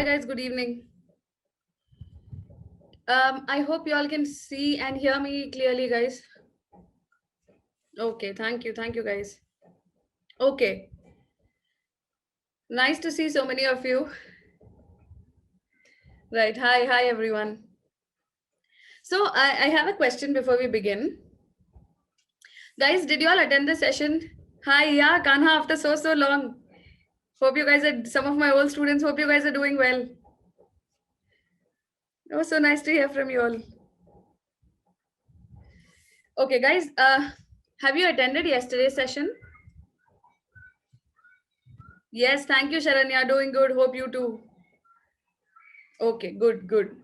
guys, good evening. I hope you all can see and hear me clearly, guys. Okay, thank you guys. Okay, nice to see so many of you. Right, hi everyone. So I have a question before we begin. Guys, did you all attend the session? Hi, yeah, Kanha, after so long. Hope you guys are, some of my old students, hope you guys are doing well. It was so nice to hear from you all. Okay, guys, have you attended yesterday's session? Yes, thank you, Sharanya. Doing good. Hope you too. Okay, good.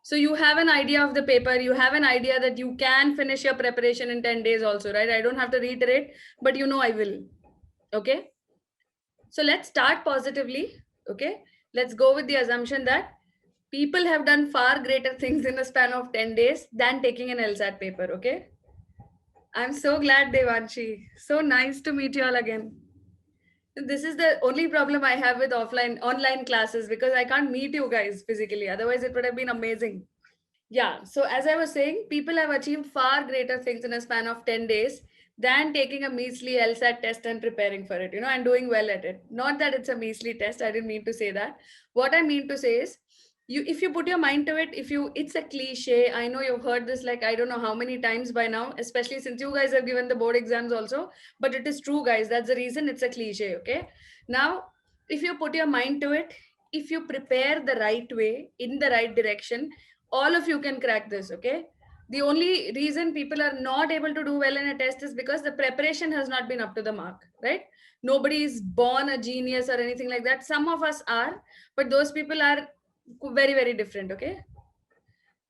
So you have an idea of the paper. You have an idea that you can finish your preparation in 10 days also, right? I don't have to reiterate, but you know I will. Okay. So let's start positively. Okay. Let's go with the assumption that people have done far greater things in the span of 10 days than taking an LSAT paper. Okay. I'm so glad, Devanshi. So nice to meet you all again. This is the only problem I have with online classes because I can't meet you guys physically. Otherwise, it would have been amazing. Yeah. So as I was saying, people have achieved far greater things in a span of 10 days than taking a measly LSAT test and preparing for it, and doing well at it. Not that it's a measly test. I didn't mean to say that. What I mean to say is if you put your mind to it, it's a cliche. I know you've heard this like I don't know how many times by now, especially since you guys have given the board exams also, but it is true, guys. That's the reason it's a cliche. Okay. Now, if you put your mind to it, if you prepare the right way in the right direction, all of you can crack this. Okay. The only reason people are not able to do well in a test is because the preparation has not been up to the mark, right? Nobody is born a genius or anything like that. Some of us are, but those people are very different. Okay.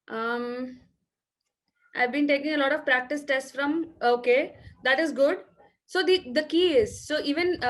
um I've been taking a lot of practice tests from. Okay, that is good. So the key is, so even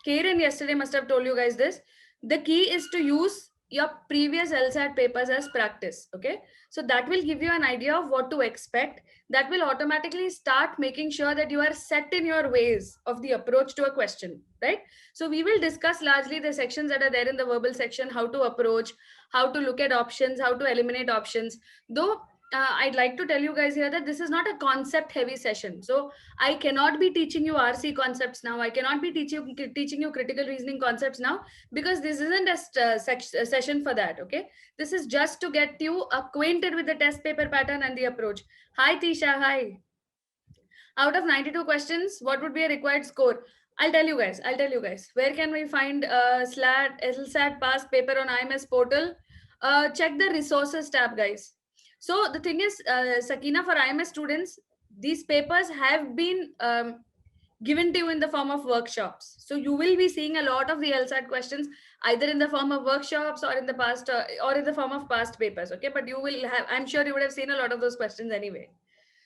Karen yesterday must have told you guys this. The key is to use your previous LSAT papers as practice. Okay, so that will give you an idea of what to expect. That will automatically start making sure that you are set in your ways of the approach to a question, right? So we will discuss largely the sections that are there in the verbal section, how to approach, how to look at options, how to eliminate options. Though I'd like to tell you guys here that this is not a concept heavy session. So I cannot be teaching you RC concepts now. I cannot be teaching you critical reasoning concepts now because this isn't a session for that. Okay. This is just to get you acquainted with the test paper pattern and the approach. Hi, Tisha. Hi. Out of 92 questions, what would be a required score? I'll tell you guys. Where can we find LSAT past paper on IMS portal? Check the resources tab, guys. So the thing is, Sakina, for IMS students, these papers have been given to you in the form of workshops. So you will be seeing a lot of the LSAT questions either in the form of workshops or in the past or in the form of past papers. Okay, but you will have, I'm sure you would have seen a lot of those questions anyway.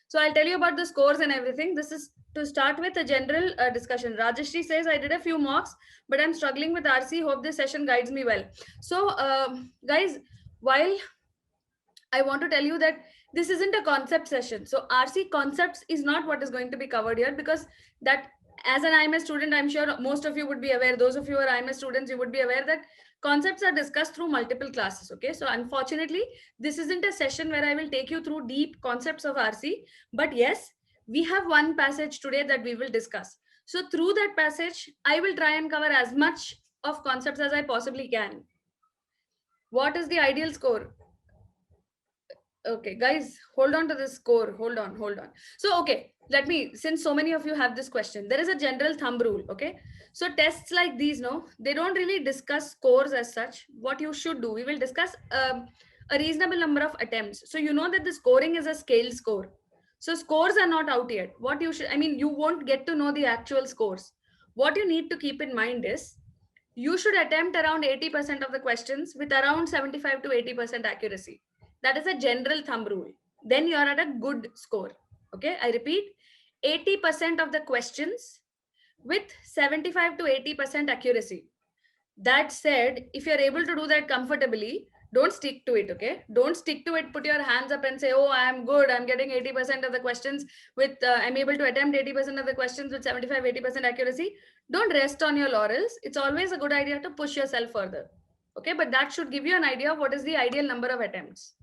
So I'll tell you about the scores and everything. This is to start with a general discussion. Rajeshri says, I did a few mocks, but I'm struggling with RC. Hope this session guides me well. So guys, while I want to tell you that this isn't a concept session. So RC concepts is not what is going to be covered here, because that, as an IMS student, I'm sure most of you would be aware, those of you who are IMS students, you would be aware that concepts are discussed through multiple classes. Okay. So unfortunately, this isn't a session where I will take you through deep concepts of RC, but yes, we have one passage today that we will discuss. So through that passage, I will try and cover as much of concepts as I possibly can. What is the ideal score? Okay, guys, hold on to this score. Hold on. So, okay, since so many of you have this question, there is a general thumb rule. Okay. So tests like these, no, they don't really discuss scores as such. What you should do, we will discuss a reasonable number of attempts. So you know that the scoring is a scale score. So scores are not out yet. You won't get to know the actual scores. What you need to keep in mind is you should attempt around 80% of the questions with around 75 to 80% accuracy. That is a general thumb rule. Then you are at a good score. Okay, I repeat, 80% of the questions with 75 to 80% accuracy. That said, if you're able to do that comfortably, don't stick to it. Okay, don't stick to it. Put your hands up and say, oh, I'm good, I'm getting 80% of the questions with I'm able to attempt 80% of the questions with 75 80% accuracy. Don't rest on your laurels. It's always a good idea to push yourself further. Okay, but that should give you an idea of what is the ideal number of attempts.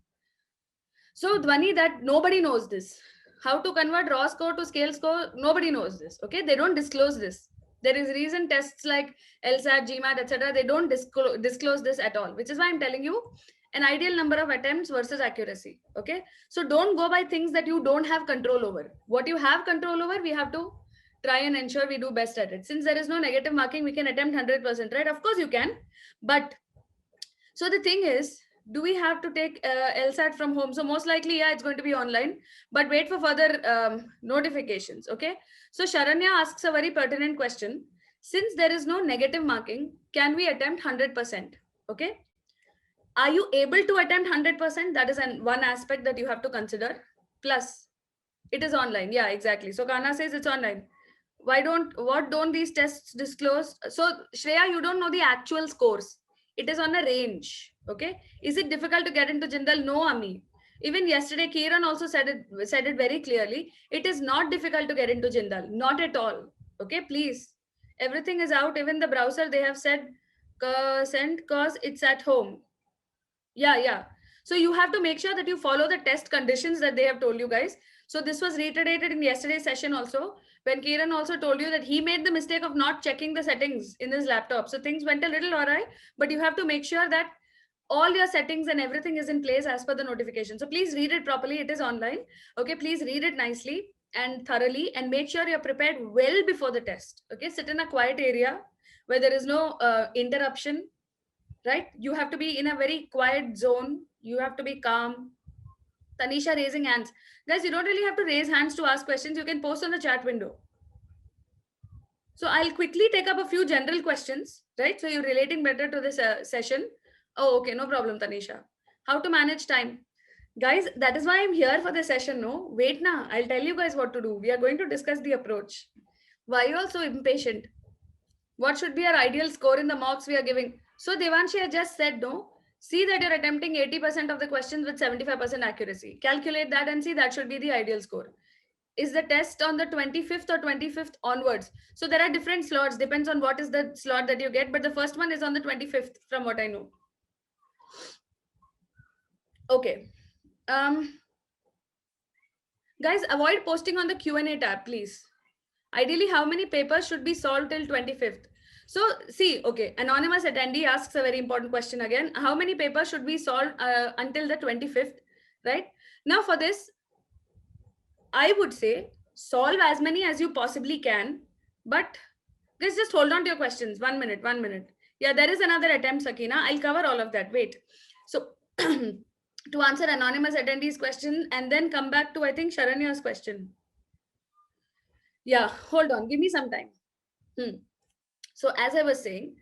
So Dhwani, that nobody knows this. How to convert raw score to scale score, nobody knows this. Okay, they don't disclose this. There is reason tests like LSAT, GMAT, etc. They don't disclose this at all, which is why I'm telling you an ideal number of attempts versus accuracy. Okay, so don't go by things that you don't have control over. What you have control over, we have to try and ensure we do best at it. Since there is no negative marking, we can attempt 100%, right? Of course you can, but so the thing is, do we have to take LSAT from home? So most likely, yeah, it's going to be online, but wait for further notifications. Okay. So Sharanya asks a very pertinent question. Since there is no negative marking, can we attempt 100%? Okay. Are you able to attempt 100%? That is one aspect that you have to consider. Plus, it is online. Yeah, exactly. So Kana says it's online. What don't these tests disclose? So Shreya, you don't know the actual scores. It is on a range. Okay. Is it difficult to get into Jindal? No, Ami. Even yesterday, Kiran also said it very clearly. It is not difficult to get into Jindal. Not at all. Okay, please. Everything is out. Even the browser, they have said send cause it's at home. Yeah. So you have to make sure that you follow the test conditions that they have told you guys. So this was reiterated in yesterday's session also, when Kiran also told you that he made the mistake of not checking the settings in his laptop. So things went a little awry, but you have to make sure that all your settings and everything is in place as per the notification. So please read it properly. It is online. Okay, please read it nicely and thoroughly, and make sure you're prepared well before the test. Okay, sit in a quiet area where there is no interruption, right? You have to be in a very quiet zone. You have to be calm. Tanisha raising hands. Guys, you don't really have to raise hands to ask questions. You can post on the chat window. So I'll quickly take up a few general questions, right? So you're relating better to this session. Oh, okay, no problem, Tanisha. How to manage time? Guys, that is why I'm here for the session, no? Wait now, I'll tell you guys what to do. We are going to discuss the approach. Why are you all so impatient? What should be our ideal score in the mocks we are giving? So Devanshi has just said, no, see that you're attempting 80% of the questions with 75% accuracy. Calculate that and see that should be the ideal score. Is the test on the 25th or 25th onwards? So there are different slots, depends on what is the slot that you get, but the first one is on the 25th from what I know. Okay. Guys, avoid posting on the Q&A tab, please. Ideally, how many papers should be solved till 25th? So see, okay, anonymous attendee asks a very important question again. How many papers should be solved until the 25th, right? Now for this, I would say solve as many as you possibly can, but guys, just hold on to your questions. 1 minute, 1 minute. Yeah, there is another attempt, Sakina. I'll cover all of that. Wait. So to answer anonymous attendee's question and then come back to, I think, Sharanya's question. Yeah, hold on. Give me some time. So as I was saying,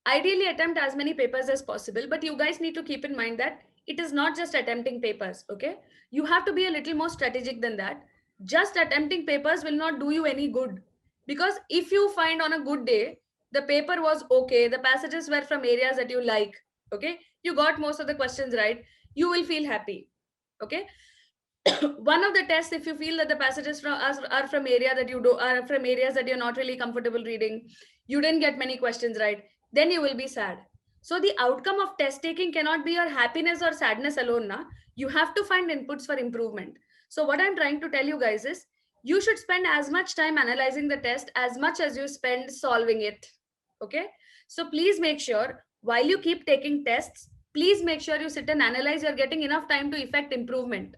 ideally attempt as many papers as possible, but you guys need to keep in mind that it is not just attempting papers. Okay, you have to be a little more strategic than that. Just attempting papers will not do you any good, because if you find on a good day the paper was okay, the passages were from areas that you like, okay, you got most of the questions right, you will feel happy. Okay. One of the tests, if you feel that the passages from us are from area that you do are from areas that you're not really comfortable reading, you didn't get many questions right, then you will be sad. So the outcome of test taking cannot be your happiness or sadness alone. You have to find inputs for improvement. So what I'm trying to tell you guys is, you should spend as much time analyzing the test as much as you spend solving it. Okay, so please make sure while you keep taking tests, please make sure you sit and analyze. You're getting enough time to effect improvement.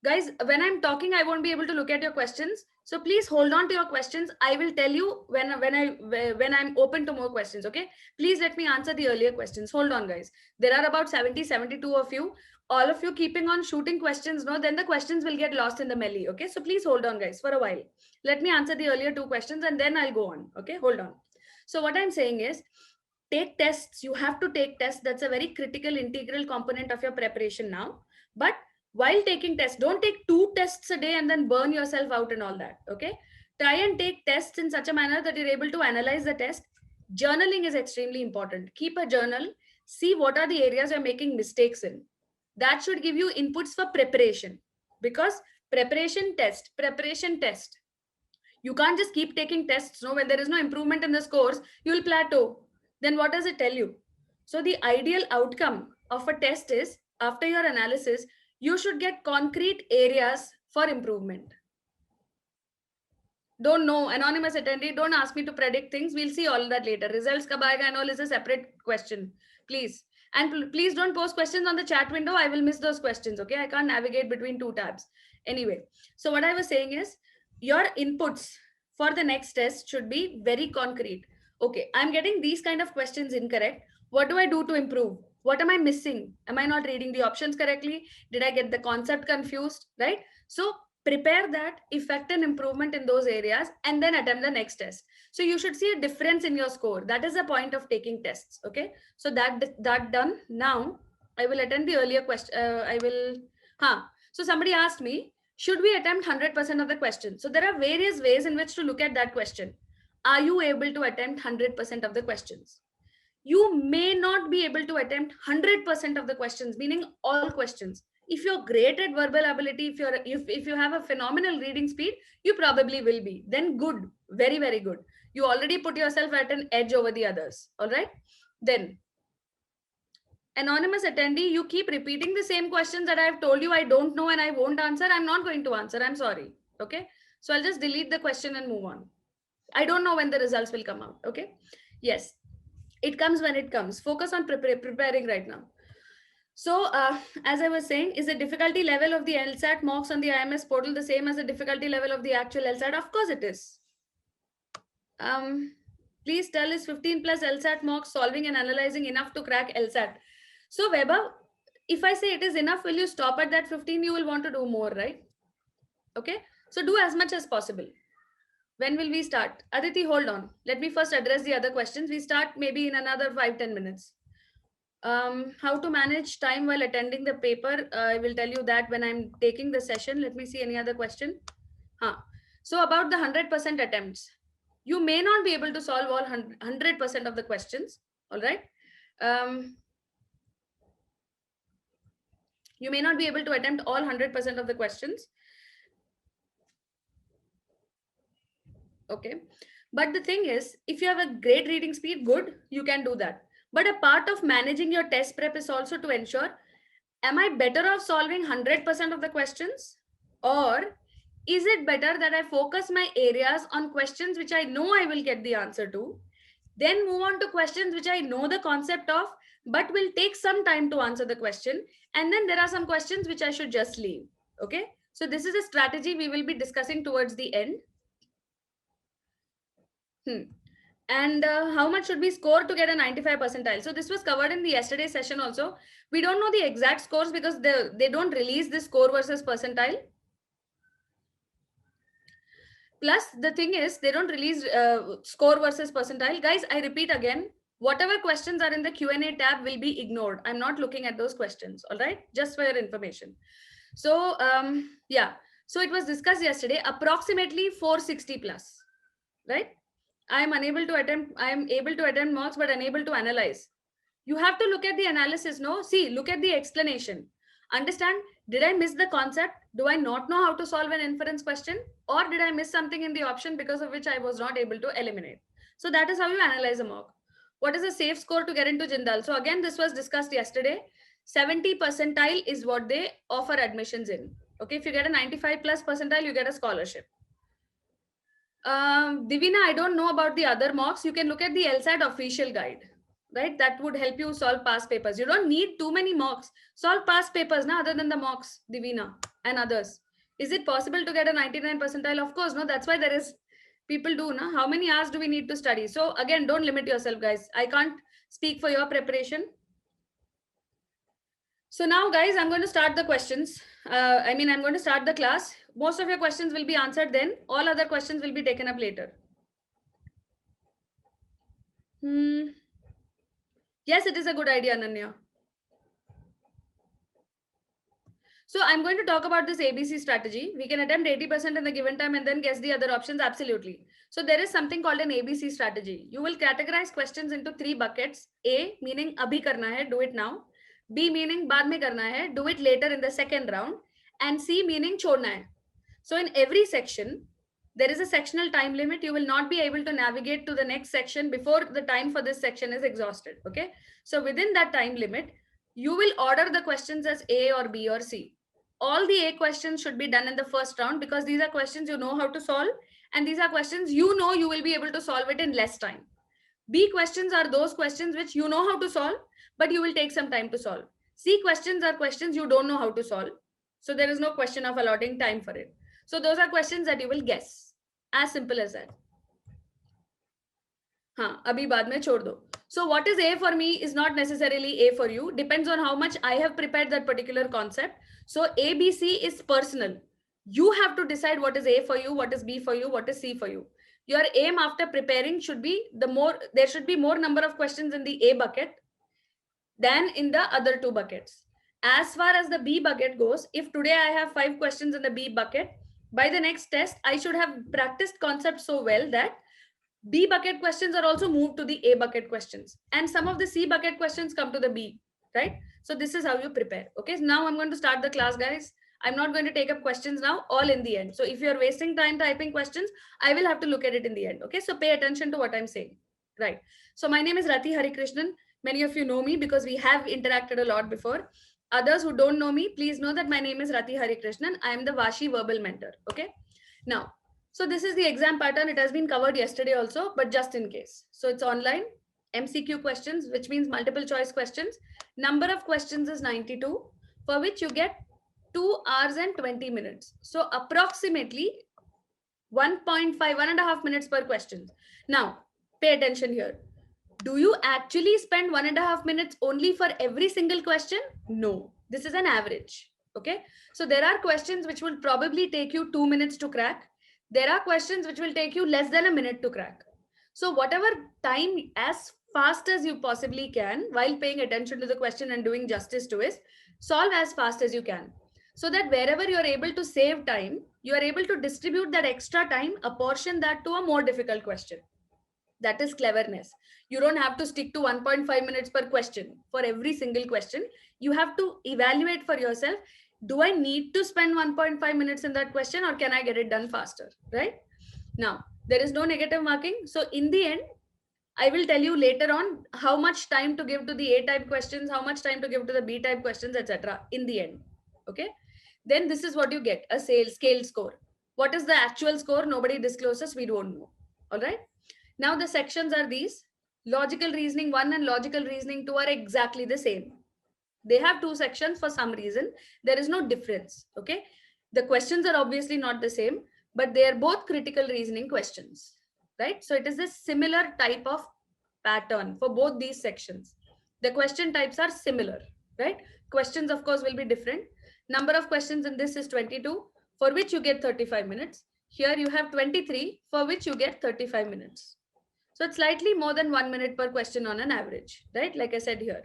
Guys, when I'm talking, I won't be able to look at your questions, so please hold on to your questions. I will tell you when I'm open to more questions. Okay, please let me answer the earlier questions. Hold on, guys. There are about 72 of you. All of you keeping on shooting questions, no, then the questions will get lost in the melee. Okay, so please hold on, guys, for a while. Let me answer the earlier two questions and then I'll go on. Okay, hold on. So what I'm saying is, take tests. You have to take tests. That's a very critical integral component of your preparation now. But while taking tests, don't take 2 tests a day and then burn yourself out and all that. Okay, try and take tests in such a manner that you're able to analyze the test. Journaling is extremely important. Keep a journal. See what are the areas you're making mistakes in. That should give you inputs for preparation, because preparation test, you can't just keep taking tests. No, when there is no improvement in the scores, you will plateau. Then what does it tell you? So the ideal outcome of a test is, after your analysis, you should get concrete areas for improvement. Don't know, anonymous attendee, don't ask me to predict things. We'll see all that later. Results kab aayega and all is a separate question, please. And please don't post questions on the chat window. I will miss those questions, okay? I can't navigate between two tabs. Anyway, so what I was saying is, your inputs for the next test should be very concrete. Okay, I'm getting these kind of questions incorrect. What do I do to improve? What am I missing? Am I not reading the options correctly? Did I get the concept confused? Right? So prepare that, effect an improvement in those areas, and then attempt the next test. So you should see a difference in your score. That is the point of taking tests. Okay, so that done. Now I will attend the earlier question. So somebody asked me, should we attempt 100% of the question? So there are various ways in which to look at that question. Are you able to attempt 100% of the questions? You may not be able to attempt 100% of the questions, meaning all questions. If you're great at verbal ability, if you have a phenomenal reading speed, you probably will be. Then good, very, very good. You already put yourself at an edge over the others. All right. Then, anonymous attendee, you keep repeating the same questions that I've told you I don't know and I won't answer. I'm not going to answer. I'm sorry. Okay. So I'll just delete the question and move on. I don't know when the results will come out. Okay. Yes. It comes when it comes. Focus on preparing right now. So as I was saying, is the difficulty level of the LSAT mocks on the IMS portal the same as the difficulty level of the actual LSAT? Of course it is. Please tell, is 15 plus LSAT mocks solving and analyzing enough to crack LSAT? So Weber, if I say it is enough, will you stop at that 15? You will want to do more, right? Okay. So do as much as possible. When will we start? Aditi, hold on. Let me first address the other questions. We start maybe in another 5-10 minutes. How to manage time while attending the paper? I will tell you that when I'm taking the session. Let me see any other question. So about the 100% attempts, you may not be able to solve all 100% of the questions. All right. You may not be able to attempt all 100% of the questions. Okay. But the thing is, if you have a great reading speed, good, you can do that. But a part of managing your test prep is also to ensure, am I better off solving 100% of the questions? Or is it better that I focus my areas on questions which I know I will get the answer to, then move on to questions which I know the concept of, but will take some time to answer the question. And then there are some questions which I should just leave. Okay. So this is a strategy we will be discussing towards the end. And how much should we score to get a 95 percentile? So this was covered in the yesterday's session also. We don't know the exact scores because they don't release the score versus percentile. Plus the thing is, they don't release score versus percentile. Guys, I repeat again, whatever questions are in the Q&A tab will be ignored. I'm not looking at those questions. All right, just for your information. So yeah, so it was discussed yesterday, approximately 460 plus, right? I am able to attempt mocks, but unable to analyze. You have to look at the analysis, no? See, look at the explanation. Understand, did I miss the concept? Do I not know how to solve an inference question? Or did I miss something in the option because of which I was not able to eliminate? So that is how you analyze a mock. What is a safe score to get into Jindal? So again, this was discussed yesterday. 70 percentile is what they offer admissions in. Okay, if you get a 95 plus percentile, you get a scholarship. Divina, I don't know about the other mocks. You can look at the LSAT official guide, right? That would help you solve past papers. You don't need too many mocks. Solve past papers, na, other than the mocks, Divina and others. Is it possible to get a 99 percentile? Of course, no. That's why there is people do, na. How many hours do we need to study? So again, don't limit yourself, guys. I can't speak for your preparation. So now, guys, I'm going to start the questions. I'm going to start the class. Most of your questions will be answered then. All other questions will be taken up later. Yes, it is a good idea, Ananya. So I'm going to talk about this ABC strategy. We can attempt 80% in the given time and then guess the other options. Absolutely. So there is something called an ABC strategy. You will categorize questions into 3 buckets. A meaning abhi karna hai, do it now. B meaning baad mein karna hai, do it later in the second round. And C meaning chodna hai. So in every section, there is a sectional time limit. You will not be able to navigate to the next section before the time for this section is exhausted. Okay. So within that time limit, you will order the questions as A or B or C. All the A questions should be done in the first round because these are questions you know how to solve. And these are questions you know you will be able to solve it in less time. B questions are those questions which you know how to solve, but you will take some time to solve. C questions are questions you don't know how to solve. So there is no question of allotting time for it. So those are questions that you will guess. As simple as that. हाँ, अभी बाद में छोड़ दो. So what is A for me is not necessarily A for you. Depends on how much I have prepared that particular concept. So A, B, C is personal. You have to decide what is A for you, what is B for you, what is C for you. Your aim after preparing should be there should be more number of questions in the A bucket than in the other two buckets. As far as the B bucket goes, if today I have 5 questions in the B bucket, by the next test, I should have practiced concepts so well that B bucket questions are also moved to the A bucket questions. And some of the C bucket questions come to the B, right? So this is how you prepare. Okay, so now I'm going to start the class, guys. I'm not going to take up questions now, all in the end. So if you're wasting time typing questions, I will have to look at it in the end. Okay, so pay attention to what I'm saying. Right. So my name is Rati Harikrishnan. Many of you know me because we have interacted a lot before. Others who don't know me, please know that my name is Rati Harikrishnan. I am the Vashi verbal mentor. Okay. Now, so this is the exam pattern. It has been covered yesterday also, but just in case. So it's online, MCQ questions, which means multiple choice questions. Number of questions is 92, for which you get 2 hours and 20 minutes. So approximately 1.5 minutes per question. Now, pay attention here. Do you actually spend 1.5 minutes only for every single question? No, this is an average. Okay. So there are questions which will probably take you 2 minutes to crack. There are questions which will take you less than a minute to crack. So whatever time, as fast as you possibly can, while paying attention to the question and doing justice to it, solve as fast as you can. So that wherever you're able to save time, you are able to distribute that extra time, apportion that to a more difficult question. That is cleverness. You don't have to stick to 1.5 minutes per question for every single question. You have to evaluate for yourself, do I need to spend 1.5 minutes in that question or can I get it done faster? Right? Now, there is no negative marking. So in the end, I will tell you later on how much time to give to the A type questions, how much time to give to the B type questions, etc. in the end. Okay. Then this is what you get, a scale score. What is the actual score? Nobody discloses. We don't know. All right. Now the sections are these. Logical reasoning 1 and logical reasoning 2 are exactly the same. They have 2 sections for some reason. There is no difference. Okay. The questions are obviously not the same, but they are both critical reasoning questions. Right. So it is a similar type of pattern for both these sections. The question types are similar. Right. Questions, of course, will be different. Number of questions in this is 22, for which you get 35 minutes. Here you have 23, for which you get 35 minutes. So it's slightly more than 1 minute per question on an average, right? Like I said here.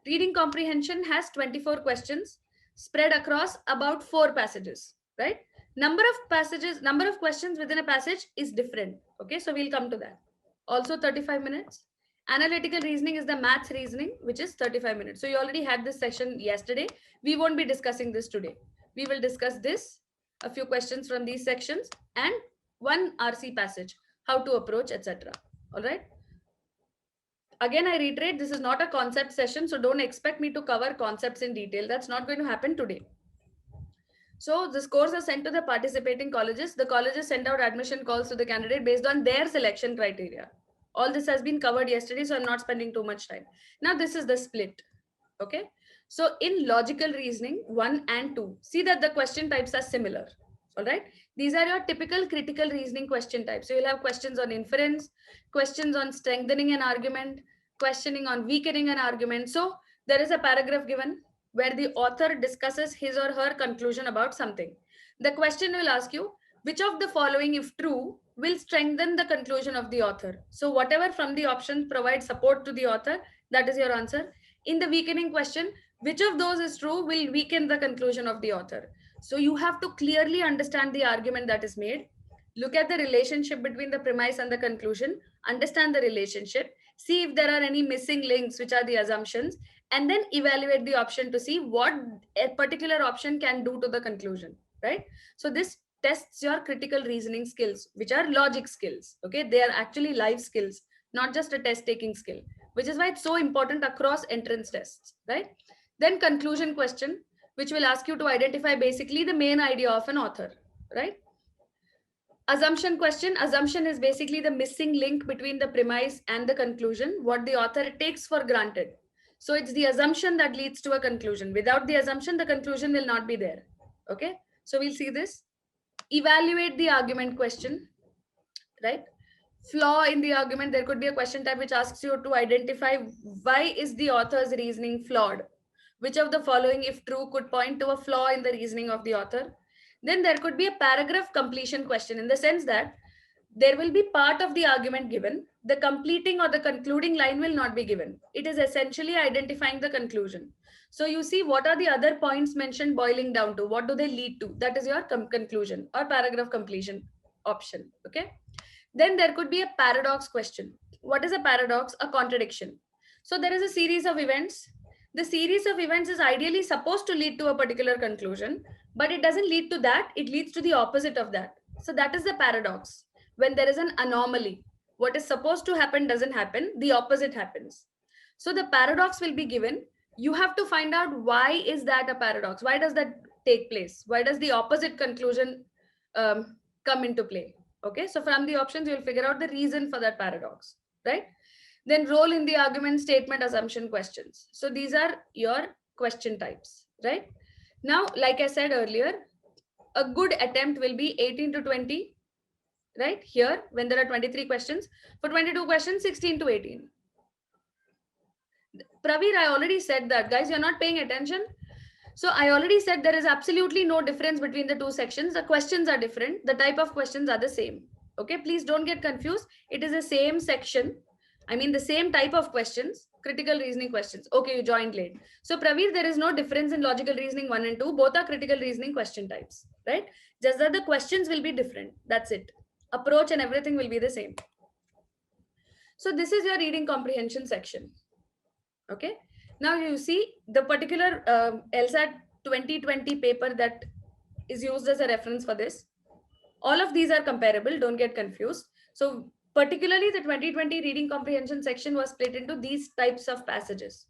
Reading comprehension has 24 questions spread across about 4 passages, right? Number of questions within a passage is different. Okay, so we'll come to that. Also 35 minutes. Analytical reasoning is the maths reasoning, which is 35 minutes. So you already had this session yesterday. We won't be discussing this today. We will discuss this, a few questions from these sections, and one RC passage, how to approach, etc. All right. Again, I reiterate, this is not a concept session, so don't expect me to cover concepts in detail. That's not going to happen today. So the scores are sent to the participating colleges. The colleges send out admission calls to the candidate based on their selection criteria. All this has been covered yesterday, so I'm not spending too much time. Now this is the split. Okay. So in logical reasoning 1 and 2, see that the question types are similar. All right. These are your typical critical reasoning question types. So you'll have questions on inference, questions on strengthening an argument, questioning on weakening an argument. So there is a paragraph given where the author discusses his or her conclusion about something. The question will ask you, which of the following, if true, will strengthen the conclusion of the author? So whatever from the options provide support to the author, that is your answer. In the weakening question, which of those is true will weaken the conclusion of the author? So you have to clearly understand the argument that is made. Look at the relationship between the premise and the conclusion, understand the relationship, see if there are any missing links, which are the assumptions, and then evaluate the option to see what a particular option can do to the conclusion, right? So this tests your critical reasoning skills, which are logic skills. Okay, they are actually life skills, not just a test taking skill, which is why it's so important across entrance tests, right? Then conclusion question, which will ask you to identify basically the main idea of an author, right? Assumption question. Assumption is basically the missing link between the premise and the conclusion, what the author takes for granted. So it's the assumption that leads to a conclusion. Without the assumption, the conclusion will not be there. Okay, so we'll see this. Evaluate the argument question, right? Flaw in the argument. There could be a question type which asks you to identify why is the author's reasoning flawed. Which of the following, if true, could point to a flaw in the reasoning of the author? Then there could be a paragraph completion question, in the sense that there will be part of the argument given. The completing or the concluding line will not be given. It is essentially identifying the conclusion. So you see, what are the other points mentioned boiling down to? What do they lead to? That is your conclusion or paragraph completion option. Okay. Then there could be a paradox question. What is a paradox? A contradiction. So there is a series of events. The series of events is ideally supposed to lead to a particular conclusion, but it doesn't lead to that. It leads to the opposite of that. So that is the paradox. When there is an anomaly, what is supposed to happen doesn't happen, the opposite happens. So the paradox will be given. You have to find out, why is that a paradox? Why does that take place? Why does the opposite conclusion come into play? Okay, so from the options, you'll figure out the reason for that paradox, right? Then role in the argument, statement, assumption questions. So these are your question types, right? Now, like I said earlier, a good attempt will be 18 to 20, right? Here, when there are 23 questions, for 22 questions, 16 to 18. Praveer, I already said that. Guys, you're not paying attention. So I already said there is absolutely no difference between the two sections. The questions are different. The type of questions are the same. Okay, please don't get confused. It is the same section. I mean, the same type of questions, critical reasoning questions. Okay, you joined late. So Praveer, there is no difference in logical reasoning 1 and 2. Both are critical reasoning question types, right? Just that the questions will be different. That's it. Approach and everything will be the same. So this is your reading comprehension section. Okay. Now you see the particular LSAT 2020 paper that is used as a reference for this. All of these are comparable. Don't get confused. So particularly the 2020 reading comprehension section was split into these types of passages.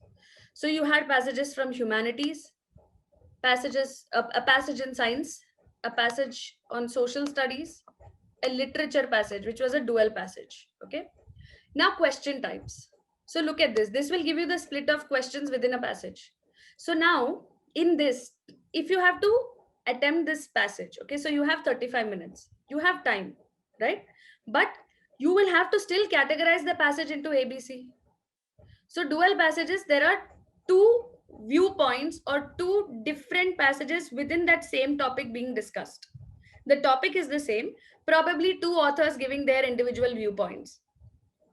So you had passages from humanities, passages, a passage in science, a passage on social studies, a literature passage, which was a dual passage. Okay. Now question types. So look at this. This will give you the split of questions within a passage. So now in this, if you have to attempt this passage, okay, so you have 35 minutes. You have time, right? But you will have to still categorize the passage into ABC. So dual passages, there are two viewpoints or two different passages within that same topic being discussed. The topic is the same, probably two authors giving their individual viewpoints.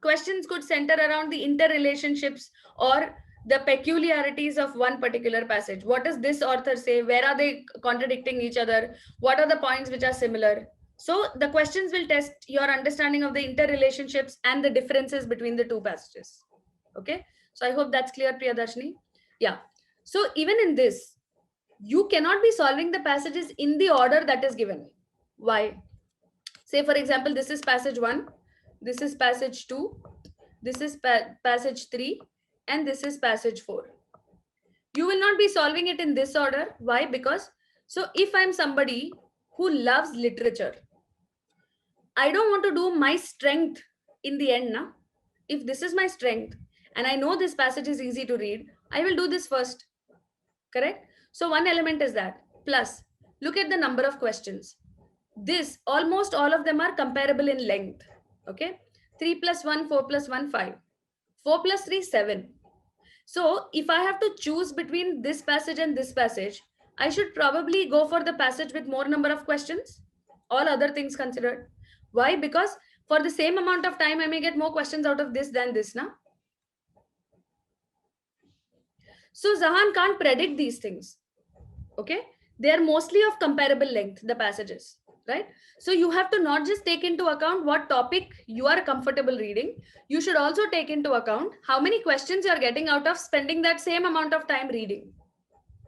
Questions could center around the interrelationships or the peculiarities of one particular passage. What does this author say? Where are they contradicting each other? What are the points which are similar? So the questions will test your understanding of the interrelationships and the differences between the two passages. Okay. So I hope that's clear, Priyadarshini. Yeah. So even in this, you cannot be solving the passages in the order that is given. Why? Say, for example, this is passage 1. This is passage 2, this is passage 3, and this is passage 4. You will not be solving it in this order. Why? Because, so if I'm somebody who loves literature, I don't want to do my strength in the end. Na? If this is my strength and I know this passage is easy to read, I will do this first. Correct? So one element is that. Plus, look at the number of questions. This, almost all of them are comparable in length. Okay, 3 plus 1, 4 plus 1, 5. 4 plus 3, 7. So if I have to choose between this passage and this passage, I should probably go for the passage with more number of questions, all other things considered. Why? Because for the same amount of time, I may get more questions out of this than this. Na? So Zahan can't predict these things. Okay, they are mostly of comparable length, the passages. Right? So you have to not just take into account what topic you are comfortable reading. You should also take into account how many questions you are getting out of spending that same amount of time reading.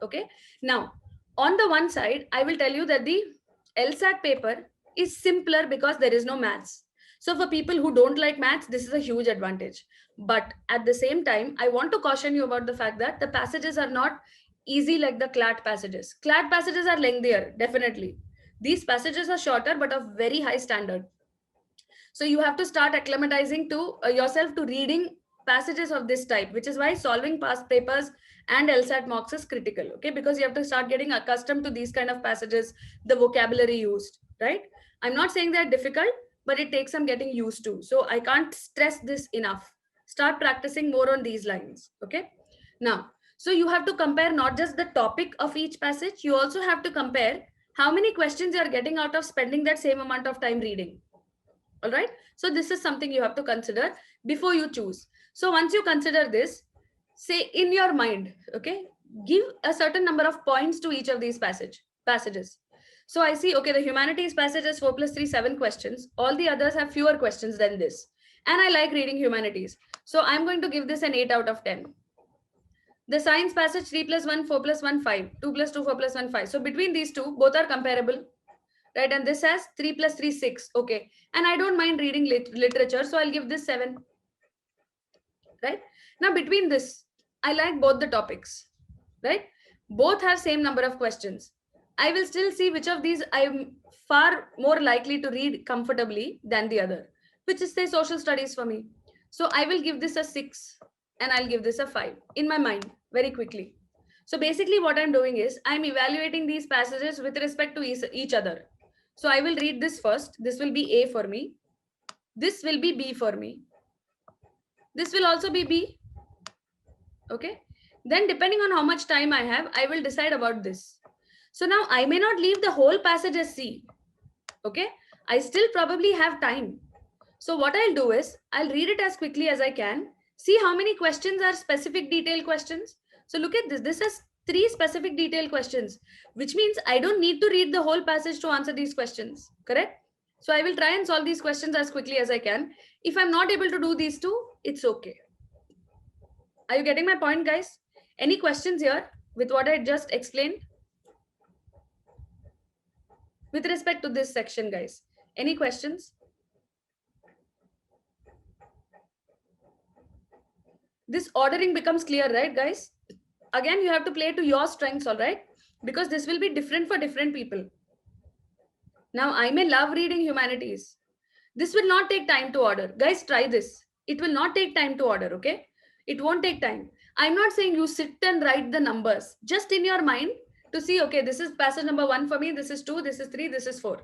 Okay. Now, on the one side, I will tell you that the LSAT paper is simpler because there is no maths. So for people who don't like maths, this is a huge advantage. But at the same time, I want to caution you about the fact that the passages are not easy like the CLAT passages. CLAT passages are lengthier, definitely. These passages are shorter but of very high standard. So you have to start acclimatizing to yourself to reading passages of this type, which is why solving past papers and LSAT mocks is critical. Okay, because you have to start getting accustomed to these kind of passages, the vocabulary used, right? I'm not saying they're difficult, but it takes some getting used to. So I can't stress this enough. Start practicing more on these lines. Okay. Now, so you have to compare not just the topic of each passage, you also have to compare how many questions you are getting out of spending that same amount of time reading. All right, so this is something you have to consider before you choose. So once you consider this, say in your mind, okay, give a certain number of points to each of these passages. So I see, okay, the humanities passage is 4 plus 3 7 questions. All the others have fewer questions than this, and I like reading humanities, so I'm going to give this an 8 out of 10. The science passage 3 plus 1 4 plus 1 5, 2 plus 2 4 plus 1 5. So between these two, both are comparable, right? And this has 3 plus 3 6. Okay, and I don't mind reading literature, so I'll give this 7, right? Now between this, I like both the topics, right? Both have same number of questions. I will still see which of these I'm far more likely to read comfortably than the other, which is say social studies for me. So I will give this a 6 and I'll give this a 5 in my mind very quickly. So basically what I'm doing is I'm evaluating these passages with respect to each other. So I will read this first. This will be A for me. This will be B for me. This will also be B. Okay. Then depending on how much time I have, I will decide about this. So now I may not leave the whole passage as C. Okay. I still probably have time. So what I'll do is I'll read it as quickly as I can. See how many questions are specific detailed questions. So look at this. This has 3 specific detailed questions, which means I don't need to read the whole passage to answer these questions. Correct? So I will try and solve these questions as quickly as I can. If I'm not able to do these two, it's okay. Are you getting my point, guys? Any questions here with what I just explained? With respect to this section, guys, any questions? This ordering becomes clear, right, guys? Again, you have to play to your strengths, all right? Because this will be different for different people. Now, I may love reading humanities. This will not take time to order. Guys, try this. It will not take time to order, okay? It won't take time. I'm not saying you sit and write the numbers. Just in your mind to see, okay, this is passage number 1 for me, this is 2, this is 3, this is 4.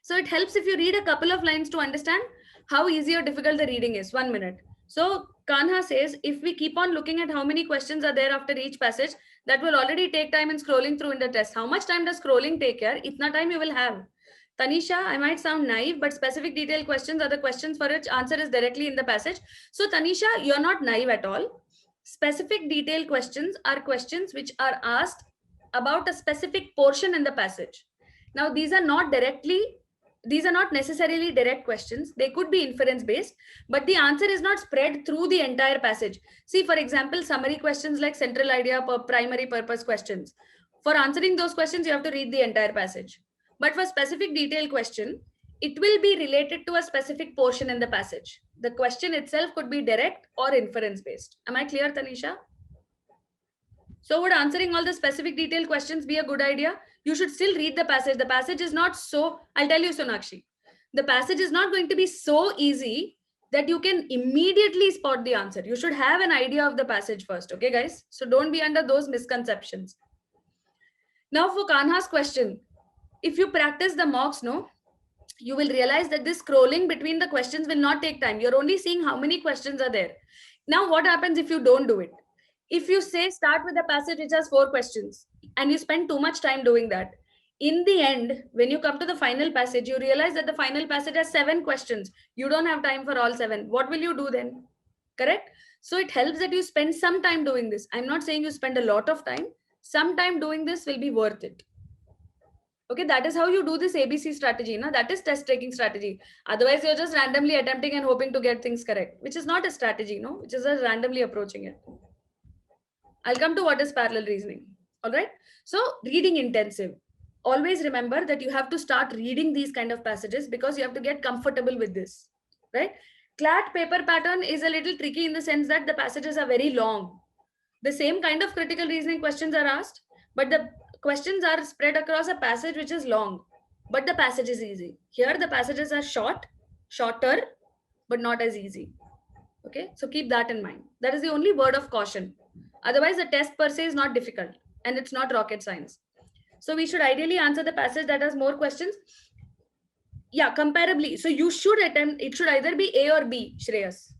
So it helps if you read a couple of lines to understand how easy or difficult the reading is. 1 minute. So Kanha says, if we keep on looking at how many questions are there after each passage, that will already take time in scrolling through in the test. How much time does scrolling take here? Itna time you will have. Tanisha, I might sound naive, but specific detailed questions are the questions for which answer is directly in the passage. So Tanisha, you're not naive at all. Specific detailed questions are questions which are asked about a specific portion in the passage. Now, these are not necessarily direct questions. They could be inference based, but the answer is not spread through the entire passage. See, for example, summary questions like central idea, primary purpose questions. For answering those questions, you have to read the entire passage. But for specific detailed question, it will be related to a specific portion in the passage. The question itself could be direct or inference based. Am I clear, Tanisha? So would answering all the specific detailed questions be a good idea? You should still read the passage. The passage is not so, I'll tell you, Sonakshi, the passage is not going to be so easy that you can immediately spot the answer. You should have an idea of the passage first. Okay, guys? So don't be under those misconceptions. Now for Kanha's question, if you practice the mocks, no, you will realize that this scrolling between the questions will not take time. You're only seeing how many questions are there. Now, what happens if you don't do it? If you say start with a passage which has 4 questions and you spend too much time doing that, in the end, when you come to the final passage, you realize that the final passage has 7 questions. You don't have time for all 7. What will you do then? Correct? So it helps that you spend some time doing this. I'm not saying you spend a lot of time. Some time doing this will be worth it. Okay, that is how you do this ABC strategy. Na? That is test taking strategy. Otherwise, you're just randomly attempting and hoping to get things correct, which is not a strategy, no? Which is just randomly approaching it. I'll come to what is parallel reasoning. All right. So reading intensive. always remember that you have to start reading these kind of passages because you have to get comfortable with this, right? CLAT paper pattern is a little tricky in the sense that the passages are very long. The same kind of critical reasoning questions are asked, but the questions are spread across a passage which is long, but the passage is easy. Here the passages are shorter, but not as easy. Okay, so keep that in mind. That is the only word of caution. Otherwise, the test per se is not difficult and it's not rocket science. So we should ideally answer the passage that has more questions. Yeah, comparably. So you should attempt, it should either be A or B, Shreyas.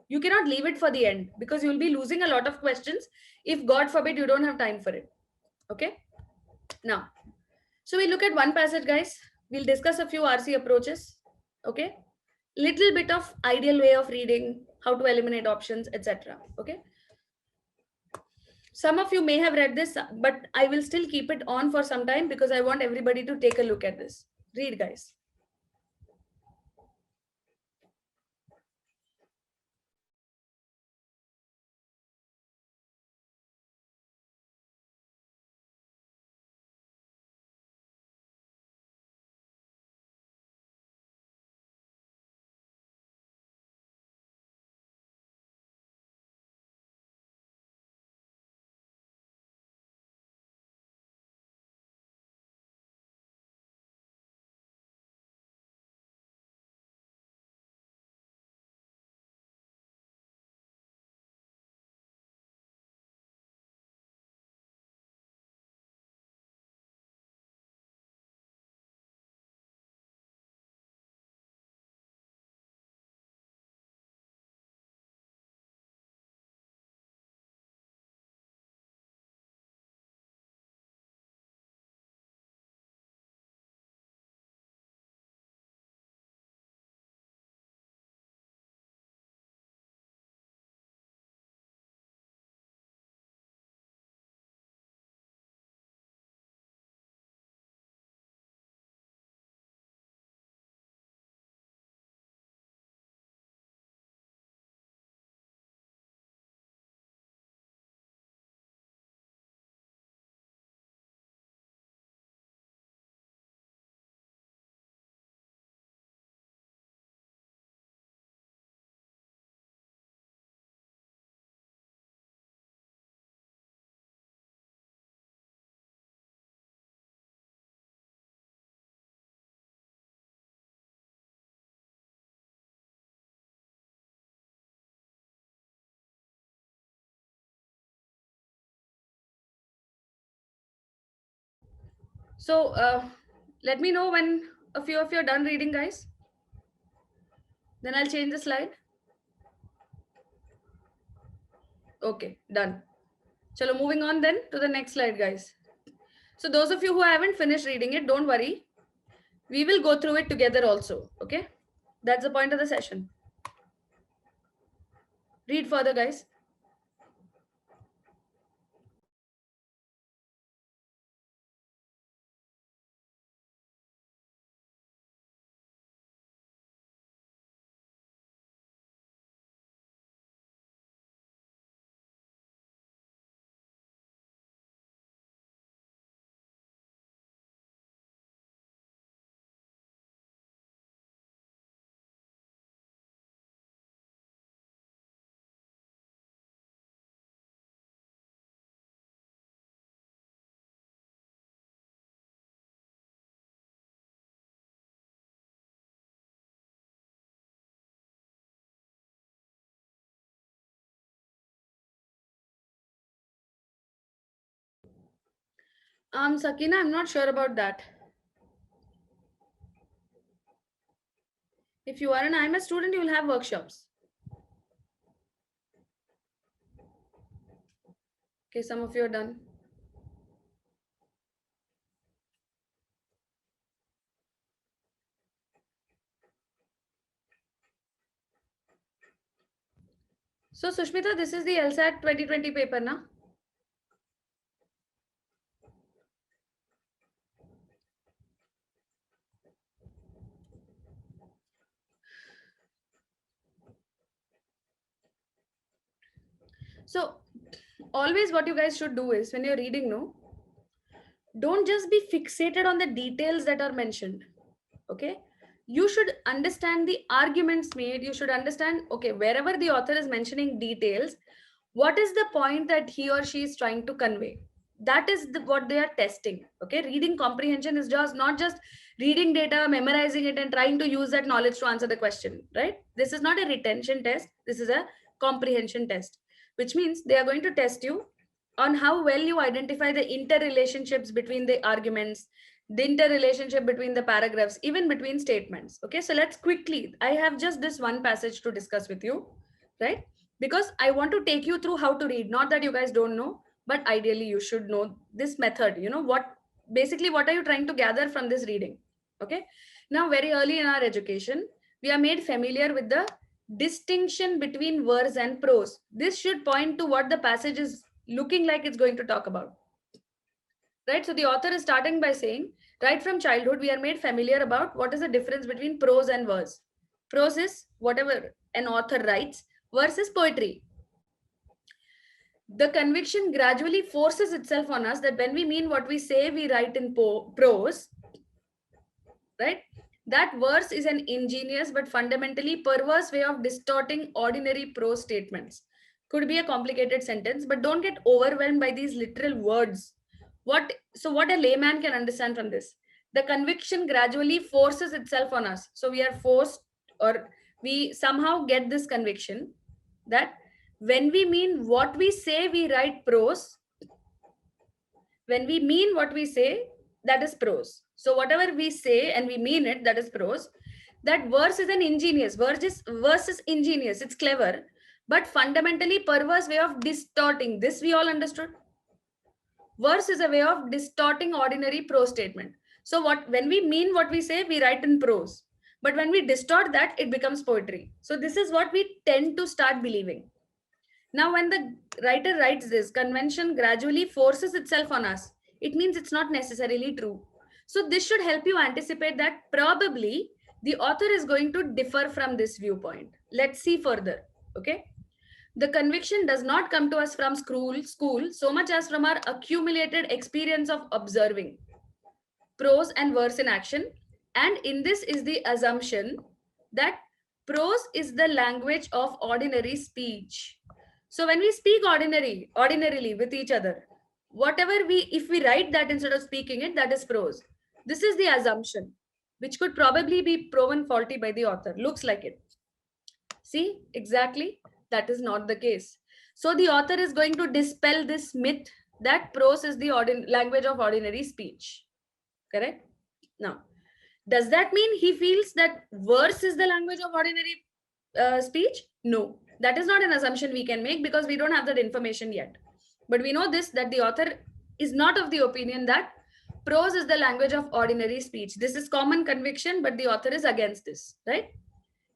You cannot leave it for the end because you will be losing a lot of questions if, God forbid, you don't have time for it. Okay. Now, so we look at one passage, guys. We'll discuss a few RC approaches. Okay. Little bit of ideal way of reading, how to eliminate options, etc. Okay. Some of you may have read this, but I will still keep it on for some time because I want everybody to take a look at this. Read, guys. So let me know when a few of you are done reading, guys. Then I'll change the slide. Okay, done. Chalo, moving on then to the next slide, guys. So those of you who haven't finished reading it, don't worry. We will go through it together also. Okay, that's the point of the session. Read further, guys. Sakina, I'm not sure about that. If you are an IMS student, you will have workshops. Okay, some of you are done. So Sushmita, this is the LSAT 2020 paper, na? So always what you guys should do is when you're reading, no, don't just be fixated on the details that are mentioned. Okay, you should understand the arguments made. You should understand, okay, wherever the author is mentioning details, what is the point that he or she is trying to convey. That is what they are testing. Okay, reading comprehension is just not just reading data, memorizing it, and trying to use that knowledge to answer the question, right? This is not a retention test, this is a comprehension test, which means they are going to test you on how well you identify the interrelationships between the arguments, the interrelationship between the paragraphs, even between statements. Okay, so let's quickly, I have just this one passage to discuss with you, right? Because I want to take you through how to read. Not that you guys don't know, but ideally you should know this method. You know what, basically, what are you trying to gather from this reading? Okay, now very early in our education, we are made familiar with the distinction between verse and prose. This should point to what the passage is looking like it's going to talk about, right? So the author is starting by saying, right from childhood, we are made familiar about what is the difference between prose and verse. Prose is whatever an author writes, verse is poetry. The conviction gradually forces itself on us that when we mean what we say, we write in prose, right? That verse is an ingenious but fundamentally perverse way of distorting ordinary prose statements. Could be a complicated sentence, but don't get overwhelmed by these literal words. What a layman can understand from this? The conviction gradually forces itself on us. So we are forced, or we somehow get this conviction that when we mean what we say, we write prose. When we mean what we say, that is prose. So whatever we say and we mean it, that is prose. That verse is an ingenious, verse is ingenious, it's clever, but fundamentally perverse way of distorting. This we all understood. Verse is a way of distorting ordinary prose statement. So when we mean what we say, we write in prose. But when we distort that, it becomes poetry. So this is what we tend to start believing. Now, when the writer writes this, convention gradually forces itself on us. It means it's not necessarily true. So this should help you anticipate that probably the author is going to differ from this viewpoint. Let's see further. Okay. The conviction does not come to us from school so much as from our accumulated experience of observing prose and verse in action. And in this is the assumption that prose is the language of ordinary speech. So when we speak ordinarily with each other, if we write that instead of speaking it, that is prose. This is the assumption, which could probably be proven faulty by the author. Looks like it. See, exactly, that is not the case. So the author is going to dispel this myth that prose is the language of ordinary speech. Correct? Now, does that mean he feels that verse is the language of ordinary speech? No, that is not an assumption we can make because we don't have that information yet. But we know this, that the author is not of the opinion that prose is the language of ordinary speech. This is common conviction, but the author is against this, right?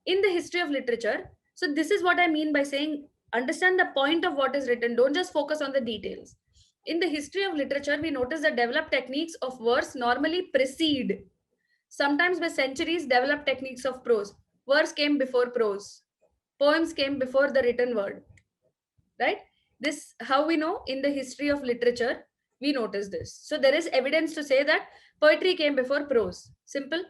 In the history of literature, so this is what I mean by saying understand the point of what is written, don't just focus on the details. In the history of literature, we notice that developed techniques of verse normally precede, sometimes by centuries, developed techniques of prose. Verse came before prose. Poems came before the written word. Right? This, how we know in the history of literature, we notice this. So there is evidence to say that poetry came before prose. Simple.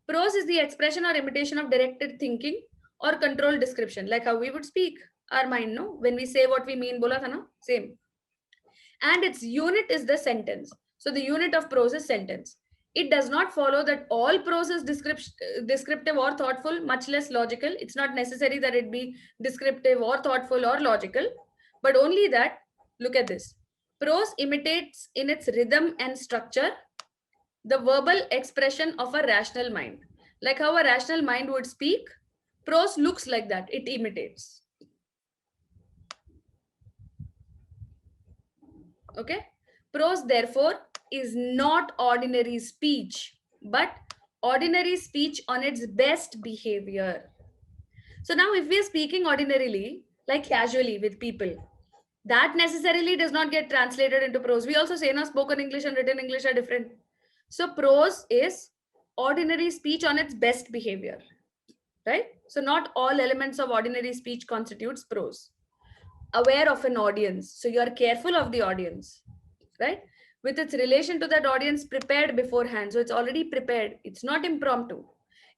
Prose is the expression or imitation of directed thinking or controlled description, like how we would speak our mind, no? When we say what we mean, bola tha na? Same. And its unit is the sentence. So the unit of prose is sentence. It does not follow that all prose is descriptive or thoughtful, much less logical. It's not necessary that it be descriptive or thoughtful or logical, but only that, look at this. Prose imitates in its rhythm and structure the verbal expression of a rational mind. Like how a rational mind would speak, prose looks like that. It imitates. Okay. Prose, therefore, is not ordinary speech, but ordinary speech on its best behavior. So now if we are speaking ordinarily, like casually with people, that necessarily does not get translated into prose. We also say, no, spoken English and written English are different. So prose is ordinary speech on its best behavior, right? So not all elements of ordinary speech constitutes prose. Aware of an audience. So you are careful of the audience, right? with its relation to that audience prepared beforehand. So it's already prepared. It's not impromptu.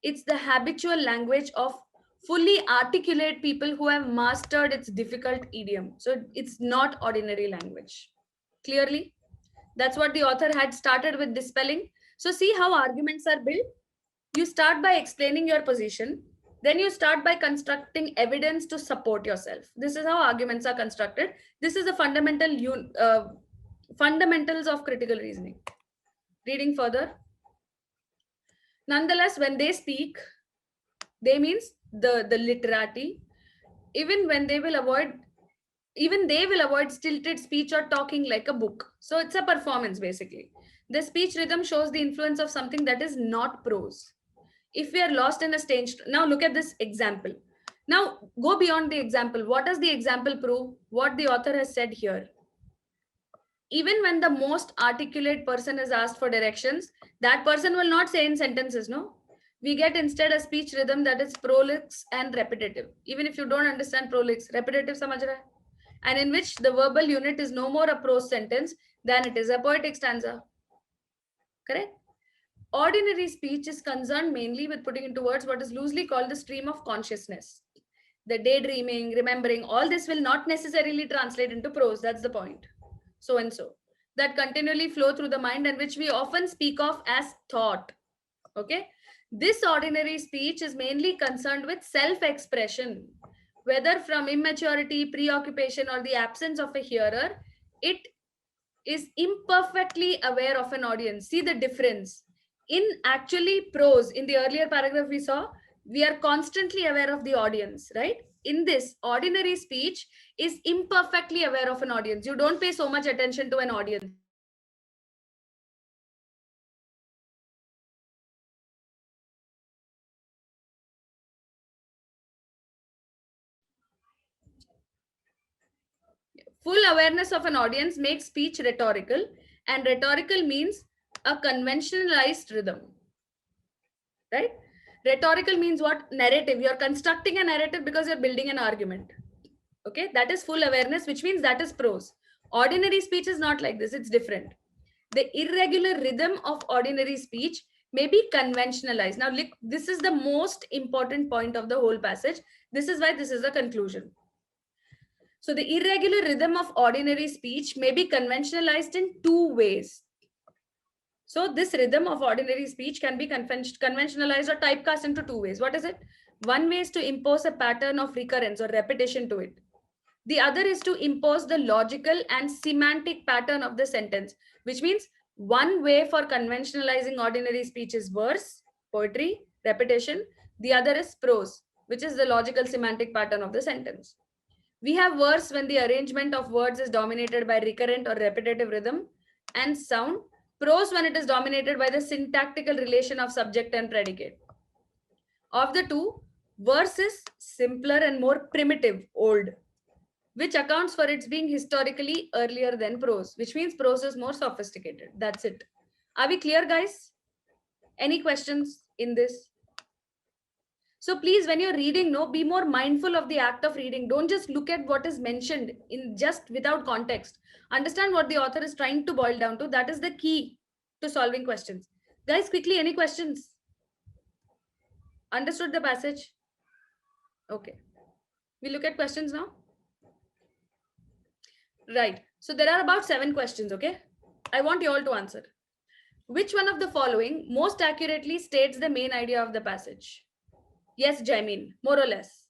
It's the habitual language of fully articulate people who have mastered its difficult idiom. So it's not ordinary language. Clearly, that's what the author had started with dispelling. So see how arguments are built. You start by explaining your position. Then you start by constructing evidence to support yourself. This is how arguments are constructed. This is the fundamentals of critical reasoning. Reading further. Nonetheless, when they speak, they means the literati, even when they will avoid even they will avoid stilted speech or talking like a book. So it's a performance basically. The speech rhythm shows the influence of something that is not prose. If we are lost in a stage, now look at this example. Now go beyond the example. What does the example prove? What the author has said here. Even when the most articulate person is asked for directions, that person will not say in sentences, no? We get instead a speech rhythm that is prolix and repetitive. Even if you don't understand prolix, repetitive samajh raha hai? And in which the verbal unit is no more a prose sentence than it is a poetic stanza. Correct? Ordinary speech is concerned mainly with putting into words what is loosely called the stream of consciousness. The daydreaming, remembering, all this will not necessarily translate into prose. That's the point. So and so. That continually flow through the mind and which we often speak of as thought. Okay? This ordinary speech is mainly concerned with self-expression. Whether from immaturity, preoccupation, or the absence of a hearer, it is imperfectly aware of an audience. See the difference. In actually prose, in the earlier paragraph we saw, we are constantly aware of the audience, right? In this, ordinary speech is imperfectly aware of an audience. You don't pay so much attention to an audience. Full awareness of an audience makes speech rhetorical, and rhetorical means a conventionalized rhythm, right? Rhetorical means what? Narrative. You're constructing a narrative because you're building an argument. Okay, that is full awareness, which means that is prose. Ordinary speech is not like this, it's different. The irregular rhythm of ordinary speech may be conventionalized. Now, look, this is the most important point of the whole passage. This is why this is a conclusion. So the irregular rhythm of ordinary speech may be conventionalized in two ways. So this rhythm of ordinary speech can be conventionalized or typecast into two ways. What is it? One way is to impose a pattern of recurrence or repetition to it. The other is to impose the logical and semantic pattern of the sentence, which means one way for conventionalizing ordinary speech is verse, poetry, repetition. The other is prose, which is the logical semantic pattern of the sentence. We have verse when the arrangement of words is dominated by recurrent or repetitive rhythm and sound. Prose when it is dominated by the syntactical relation of subject and predicate. Of the two, verse is simpler and more primitive, old, which accounts for its being historically earlier than prose, which means prose is more sophisticated. That's it. Are we clear, guys? Any questions in this? So please, when you're reading, no, be more mindful of the act of reading. Don't just look at what is mentioned in just without context. Understand what the author is trying to boil down to. That is the key to solving questions. Guys, quickly, any questions? Understood the passage? Okay. We look at questions now. Right. So there are about 7 questions, okay? I want you all to answer. Which one of the following most accurately states the main idea of the passage? Yes, Jamin, more or less.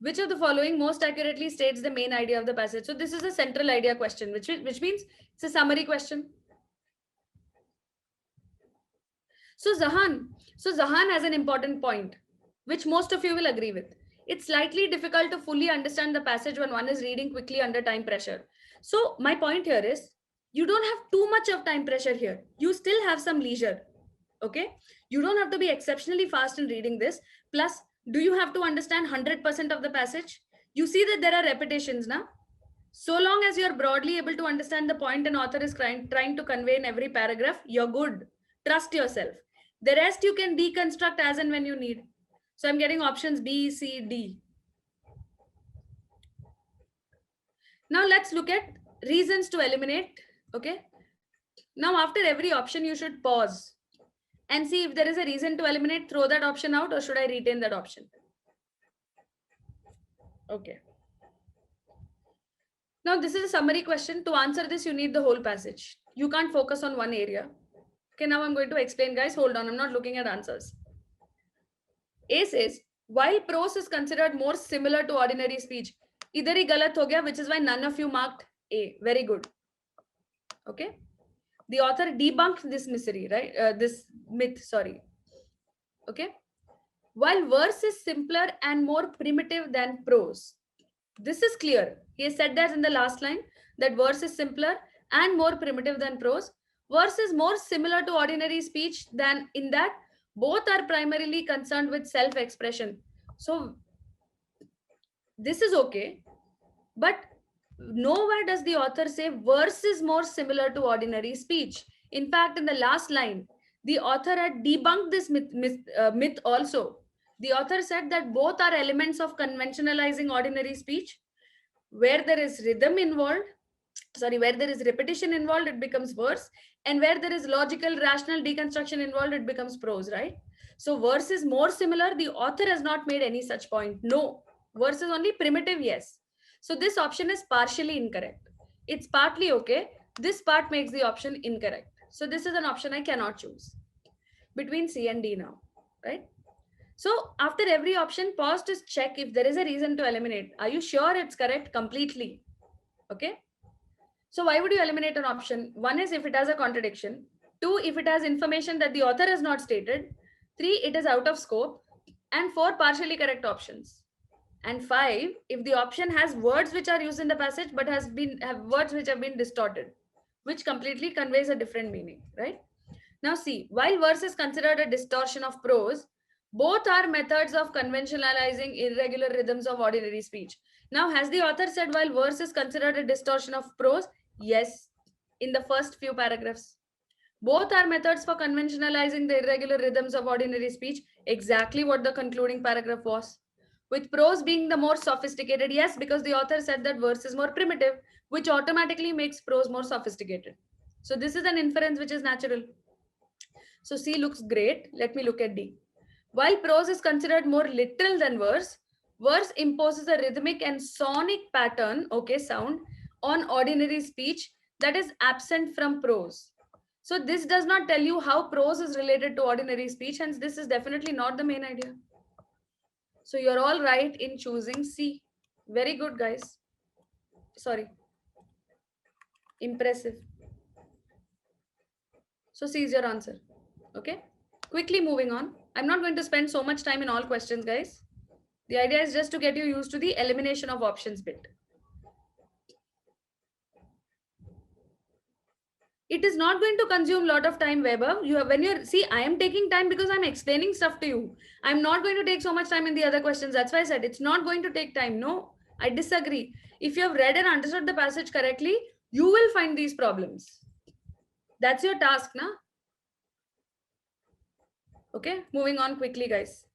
Which of the following most accurately states the main idea of the passage? So this is a central idea question, which means it's a summary question. So Zahan has an important point, which most of you will agree with. It's slightly difficult to fully understand the passage when one is reading quickly under time pressure. So my point here is, you don't have too much of time pressure here. You still have some leisure. Okay, you don't have to be exceptionally fast in reading this. Plus, do you have to understand 100% of the passage? You see that there are repetitions now. So long as you're broadly able to understand the point an author is trying to convey in every paragraph, you're good. Trust yourself. The rest you can deconstruct as and when you need. So I'm getting options B, C, D. Now let's look at reasons to eliminate Okay. Now, after every option, you should pause and see if there is a reason to eliminate, throw that option out, or should I retain that option? Okay. Now, this is a summary question. To answer this, you need the whole passage. You can't focus on one area. Okay, now I'm going to explain, guys. Hold on, I'm not looking at answers. A says, while prose is considered more similar to ordinary speech, idhar hi galat ho gaya, which is why none of you marked A. Very good. Okay. The author debunked this misery, right? This myth, sorry. Okay. While verse is simpler and more primitive than prose, this is clear. He has said that in the last line that verse is simpler and more primitive than prose. Verse is more similar to ordinary speech than in that both are primarily concerned with self-expression. So this is okay, but nowhere does the author say verse is more similar to ordinary speech. In fact, in the last line, the author had debunked this myth also. The author said that both are elements of conventionalizing ordinary speech. Where there is rhythm involved, where there is repetition involved, it becomes verse. And where there is logical, rational deconstruction involved, it becomes prose, right? So verse is more similar. The author has not made any such point. No, verse is only primitive, yes. So this option is partially incorrect. It's partly okay. This part makes the option incorrect. So this is an option I cannot choose between C and D now, right? So after every option, pause to check if there is a reason to eliminate. Are you sure it's correct completely? Okay. So why would you eliminate an option? One is if it has a contradiction. Two, if it has information that the author has not stated. Three, it is out of scope. And four, partially correct options. And five, if the option has words which are used in the passage but have words which have been distorted, which completely conveys a different meaning, right? Now see, while verse is considered a distortion of prose, both are methods of conventionalizing irregular rhythms of ordinary speech. Now, has the author said while verse is considered a distortion of prose? Yes, in the first few paragraphs. Both are methods for conventionalizing the irregular rhythms of ordinary speech, exactly what the concluding paragraph was. With prose being the more sophisticated, yes, because the author said that verse is more primitive, which automatically makes prose more sophisticated. So this is an inference which is natural. So C looks great. Let me look at D. While prose is considered more literal than verse, verse imposes a rhythmic and sonic pattern, okay, sound, on ordinary speech that is absent from prose. So this does not tell you how prose is related to ordinary speech, hence this is definitely not the main idea. So you're all right in choosing C. Very good, guys. Sorry. Impressive. So C is your answer. Okay. Quickly moving on. I'm not going to spend so much time in all questions, guys. The idea is just to get you used to the elimination of options bit. It is not going to consume a lot of time, Weber. See, I am taking time because I'm explaining stuff to you. I'm not going to take so much time in the other questions. That's why I said it's not going to take time. No, I disagree. If you have read and understood the passage correctly, you will find these problems. That's your task, na? Okay, moving on quickly, guys.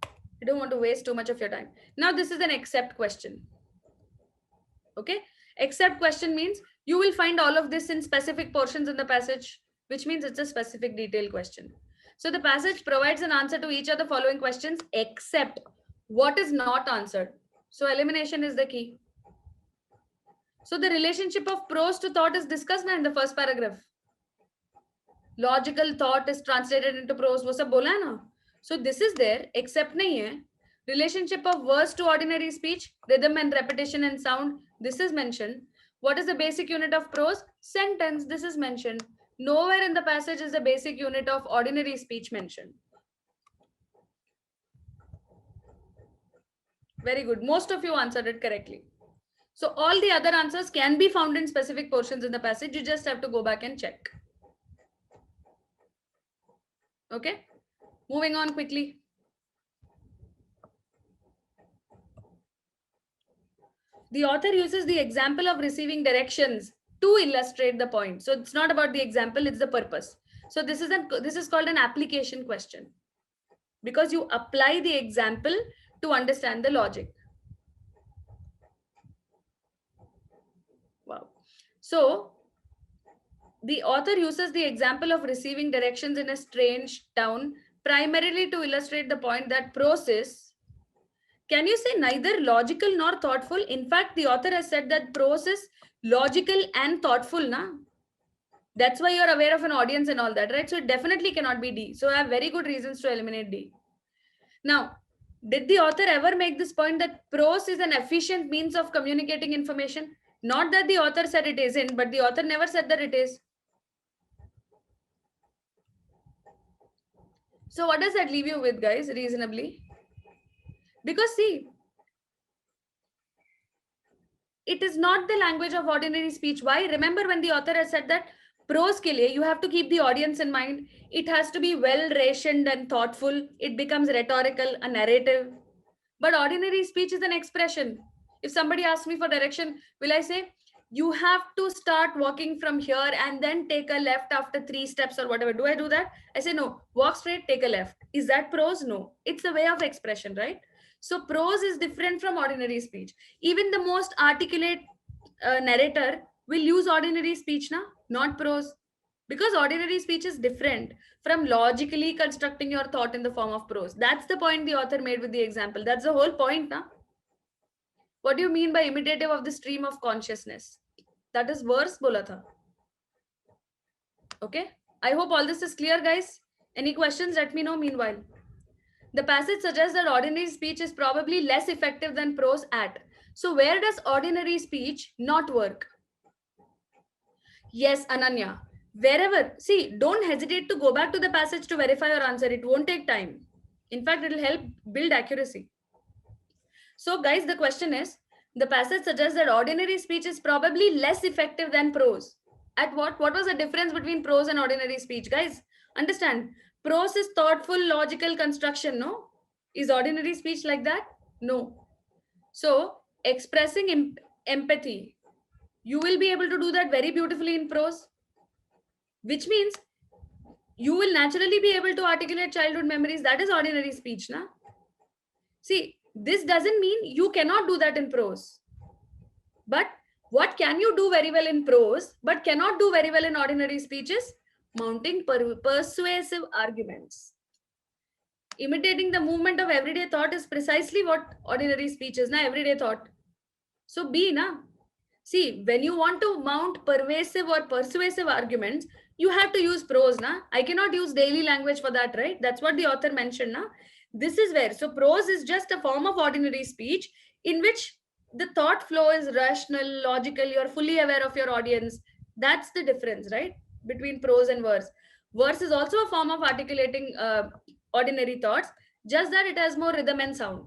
I don't want to waste too much of your time. Now, this is an except question. Okay, except question means you will find all of this in specific portions in the passage, which means it's a specific detailed question. So the passage provides an answer to each of the following questions except what is not answered. So elimination is the key. So the relationship of prose to thought is discussed now in the first paragraph. Logical thought is translated into prose. वो सब बोला है ना? So this is there, except नहीं है. Relationship of verse to ordinary speech, rhythm and repetition and sound. This is mentioned. What is the basic unit of prose? Sentence. This is mentioned. Nowhere in the passage is the basic unit of ordinary speech mentioned. Very good. Most of you answered it correctly. So all the other answers can be found in specific portions in the passage. You just have to go back and check. Okay. Moving on quickly. The author uses the example of receiving directions to illustrate the point. So it's not about the example, it's the purpose. So this is called an application question because you apply the example to understand the logic. Wow. So the author uses the example of receiving directions in a strange town primarily to illustrate the point that prose is, can you say, neither logical nor thoughtful? In fact, the author has said that prose is logical and thoughtful, na? That's why you're aware of an audience and all that, right? So it definitely cannot be D. So I have very good reasons to eliminate D. Now, did the author ever make this point that prose is an efficient means of communicating information? Not that the author said it isn't, but the author never said that it is. So what does that leave you with, guys, reasonably? Because see, it is not the language of ordinary speech. Why? Remember when the author has said that prose ke liye, you have to keep the audience in mind. It has to be well rationed and thoughtful. It becomes rhetorical, a narrative. But ordinary speech is an expression. If somebody asks me for direction, will I say, you have to start walking from here and then take a left after 3 steps or whatever? Do I do that? I say, no, walk straight, take a left. Is that prose? No. It's a way of expression, right? So prose is different from ordinary speech. Even the most articulate narrator will use ordinary speech, na? Not prose. Because ordinary speech is different from logically constructing your thought in the form of prose. That's the point the author made with the example. That's the whole point, na? What do you mean by imitative of the stream of consciousness? That is verse bola tha. Okay. I hope all this is clear, guys. Any questions? Let me know meanwhile. The passage suggests that ordinary speech is probably less effective than prose at. So where does ordinary speech not work? Yes, Ananya. Wherever, see, don't hesitate to go back to the passage to verify your answer. It won't take time. In fact, it will help build accuracy. So, guys, the question is, the passage suggests that ordinary speech is probably less effective than prose. At what? What was the difference between prose and ordinary speech? Guys, understand, prose is thoughtful, logical construction, no? Is ordinary speech like that? No. So, expressing empathy, you will be able to do that very beautifully in prose, which means you will naturally be able to articulate childhood memories. That is ordinary speech, na? See, this doesn't mean you cannot do that in prose. But what can you do very well in prose, but cannot do very well in ordinary speeches? Mounting persuasive arguments. Imitating the movement of everyday thought is precisely what ordinary speech is, na? Everyday thought. So B, na? See, when you want to mount pervasive or persuasive arguments, you have to use prose, na? I cannot use daily language for that, right? That's what the author mentioned, na? This is where. So prose is just a form of ordinary speech in which the thought flow is rational, logical, you're fully aware of your audience. That's the difference, right? Between prose and verse. Verse is also a form of articulating ordinary thoughts, just that it has more rhythm and sound.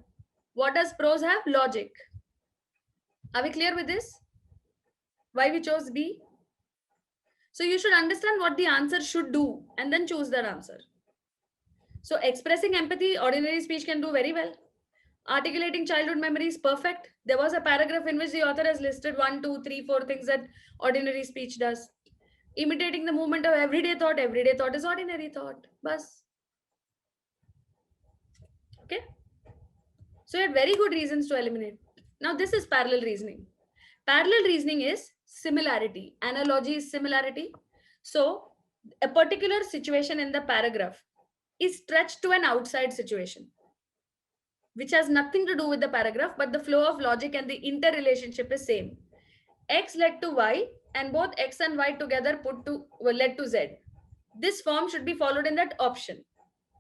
What does prose have? Logic. Are we clear with this? Why we chose B? So you should understand what the answer should do and then choose that answer. So expressing empathy, ordinary speech can do very well. Articulating childhood memories, perfect. There was a paragraph in which the author has listed 1, 2, 3, 4 things that ordinary speech does. Imitating the movement of everyday thought is ordinary thought. Bas. Okay. So you had very good reasons to eliminate. Now this is parallel reasoning. Parallel reasoning is similarity. Analogy is similarity. So a particular situation in the paragraph is stretched to an outside situation, which has nothing to do with the paragraph, but the flow of logic and the interrelationship is same. X led to Y and both X and Y together led to Z. This form should be followed in that option.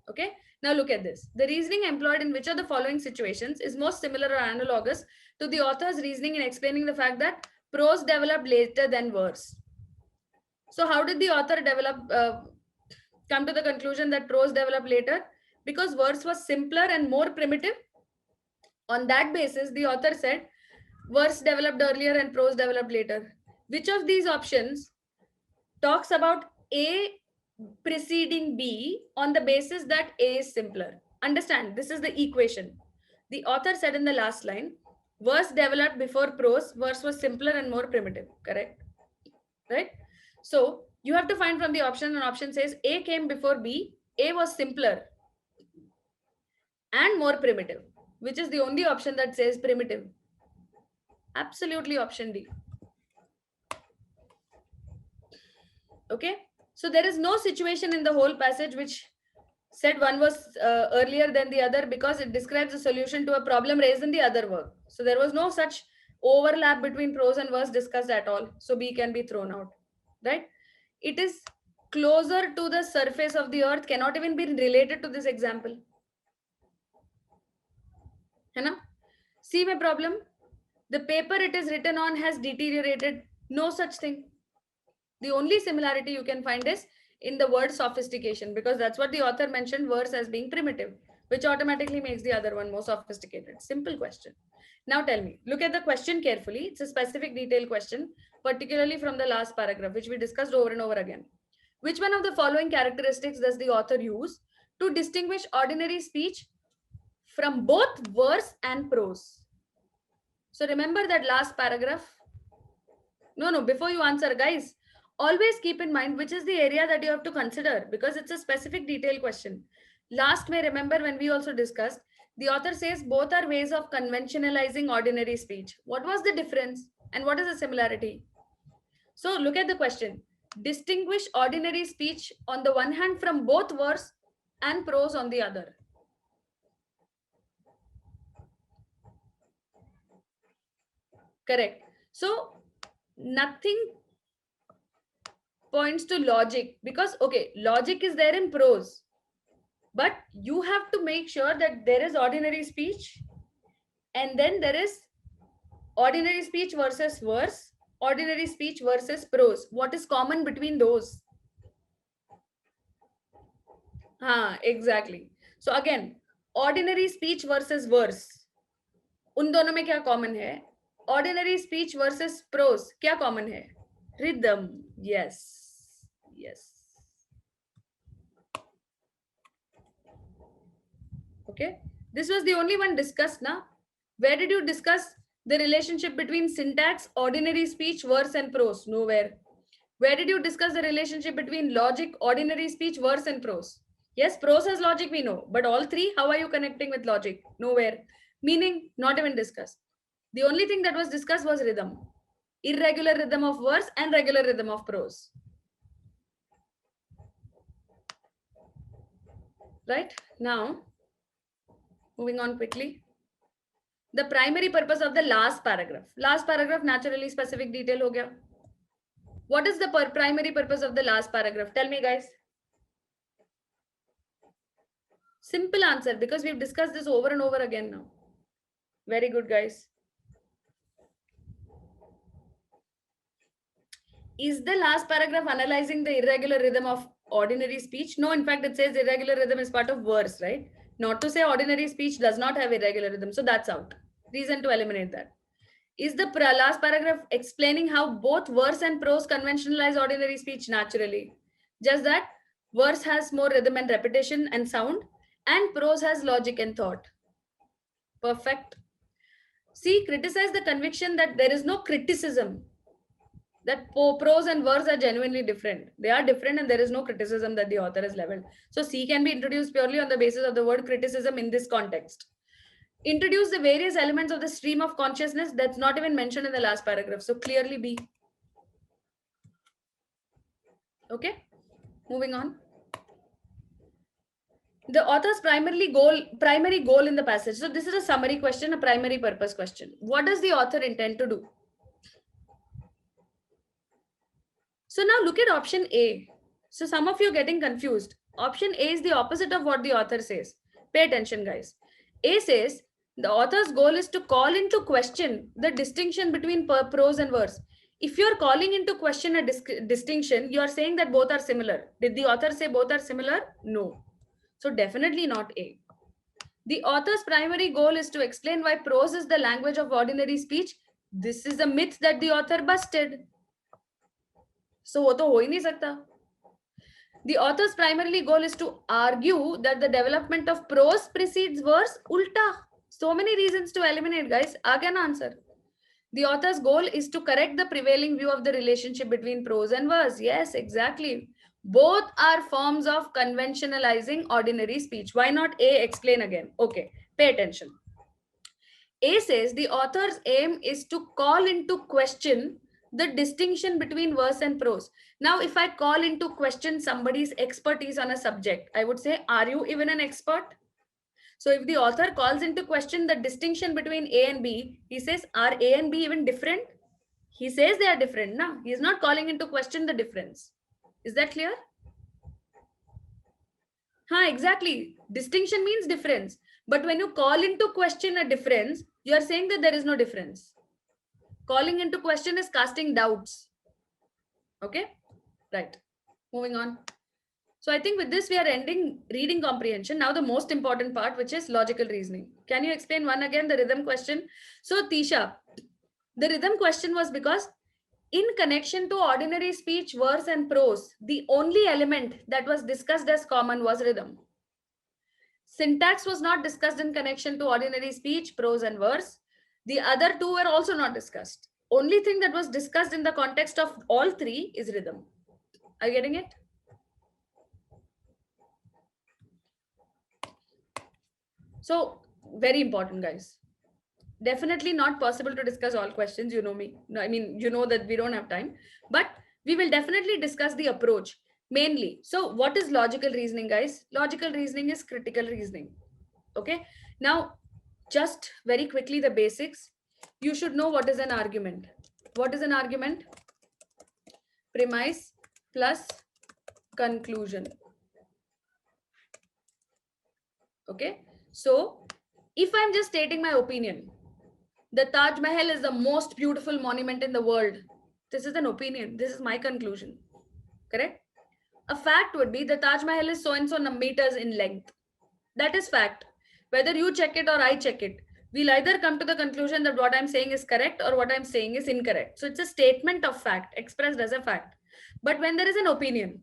Okay. Now look at this. The reasoning employed in which of the following situations is most similar or analogous to the author's reasoning in explaining the fact that prose developed later than verse? So how did the author come to the conclusion that prose developed later? Because verse was simpler and more primitive. On that basis, the author said verse developed earlier and prose developed later. Which of these options talks about A preceding B on the basis that A is simpler? Understand, this is the equation. The author said in the last line, verse developed before prose, verse was simpler and more primitive, correct? Right? So you have to find from the option, and option says A came before B, A was simpler and more primitive, which is the only option that says primitive. Absolutely option D. Okay. So there is no situation in the whole passage which said one was earlier than the other, because it describes a solution to a problem raised in the other work. So there was no such overlap between prose and verse discussed at all. So B can be thrown out, right? It is closer to the surface of the earth, cannot even be related to this example. है ना? See my problem? The paper it is written on has deteriorated. No such thing. The only similarity you can find is in the word sophistication, because that's what the author mentioned verse as being primitive, which automatically makes the other one more sophisticated. Simple question. Now tell me, look at the question carefully. It's a specific detailed question, particularly from the last paragraph, which we discussed over and over again. Which one of the following characteristics does the author use to distinguish ordinary speech from both verse and prose? So remember that last paragraph. No, before you answer, guys, always keep in mind which is the area that you have to consider, because it's a specific detail question. Last May, remember when we also discussed, the author says both are ways of conventionalizing ordinary speech. What was the difference and what is the similarity? So look at the question. Distinguish ordinary speech on the one hand from both verse and prose on the other. Correct. So nothing points to logic, because okay, logic is there in prose, but you have to make sure that there is ordinary speech and then there is ordinary speech versus verse, ordinary speech versus prose. What is common between those? Exactly. So again, ordinary speech versus verse, उन दोनों में क्या common है? Ordinary speech versus prose, क्या common है? Rhythm. Yes. Okay, this was the only one discussed now. Where did you discuss the relationship between syntax, ordinary speech, verse and prose? Nowhere. Where did you discuss the relationship between logic, ordinary speech, verse and prose? Yes, prose has logic, we know, but all three, how are you connecting with logic? Nowhere. Meaning, not even discussed. The only thing that was discussed was rhythm. Irregular rhythm of verse and regular rhythm of prose. Right? Now, moving on quickly. The primary purpose of the last paragraph. Last paragraph naturally specific detail ho gaya. What is the primary purpose of the last paragraph? Tell me, guys. Simple answer, because we've discussed this over and over again now. Very good, guys. Is the last paragraph analyzing the irregular rhythm of ordinary speech? No, in fact, it says irregular rhythm is part of verse, right? Not to say ordinary speech does not have irregular rhythm. So that's out. Reason to eliminate that. Is the last paragraph explaining how both verse and prose conventionalize ordinary speech? Naturally. Just that verse has more rhythm and repetition and sound, and prose has logic and thought. Perfect. See, criticize the conviction that there is no criticism, that prose and verse are genuinely different. They are different and there is no criticism that the author has leveled. So C can be introduced purely on the basis of the word criticism in this context. Introduce the various elements of the stream of consciousness, that's not even mentioned in the last paragraph. So clearly B. Okay, moving on. The author's primary goal in the passage. So this is a summary question, a primary purpose question. What does the author intend to do? So now look at option A. So some of you are getting confused. Option A is the opposite of what the author says. Pay attention, guys. A says the author's goal is to call into question the distinction between prose and verse. If you're calling into question a distinction, you are saying that both are similar. Did the author say both are similar? No. So definitely not A. The author's primary goal is to explain why prose is the language of ordinary speech. This is a myth that the author busted. So वो तो हो ही नहीं सकता. The author's primarily goal is to argue that the development of prose precedes verse. Ulta. So many reasons to eliminate, guys. Again, answer. The author's goal is to correct the prevailing view of the relationship between prose and verse. Yes, exactly. Both are forms of conventionalizing ordinary speech. Why not A? Explain again. Okay, pay attention. A says the author's aim is to call into question the distinction between verse and prose. Now, if I call into question somebody's expertise on a subject, I would say, are you even an expert? So if the author calls into question the distinction between A and B, he says, are A and B even different? He says they are different. No, he is not calling into question the difference. Is that clear? Exactly. Distinction means difference. But when you call into question a difference, you are saying that there is no difference. Calling into question is casting doubts. Okay? Right. Moving on. So I think with this, we are ending reading comprehension. Now the most important part, which is logical reasoning. Can you explain one again, the rhythm question? So Tisha, the rhythm question was because in connection to ordinary speech, verse and prose, the only element that was discussed as common was rhythm. Syntax was not discussed in connection to ordinary speech, prose and verse. The other two were also not discussed. Only thing that was discussed in the context of all three is rhythm. Are you getting it? So very important, guys. Definitely not possible to discuss all questions. You know me. No, I mean, you know that we don't have time, but we will definitely discuss the approach mainly. So what is logical reasoning, guys? Logical reasoning is critical reasoning. Okay. Now, just very quickly, the basics. You should know what is an argument. What is an argument? Premise plus conclusion. Okay. So if I'm just stating my opinion, the Taj Mahal is the most beautiful monument in the world. This is an opinion. This is my conclusion. Correct? A fact would be the Taj Mahal is so and so meters in length. That is fact. Whether you check it or I check it, we'll either come to the conclusion that what I'm saying is correct or what I'm saying is incorrect. So it's a statement of fact expressed as a fact. But when there is an opinion,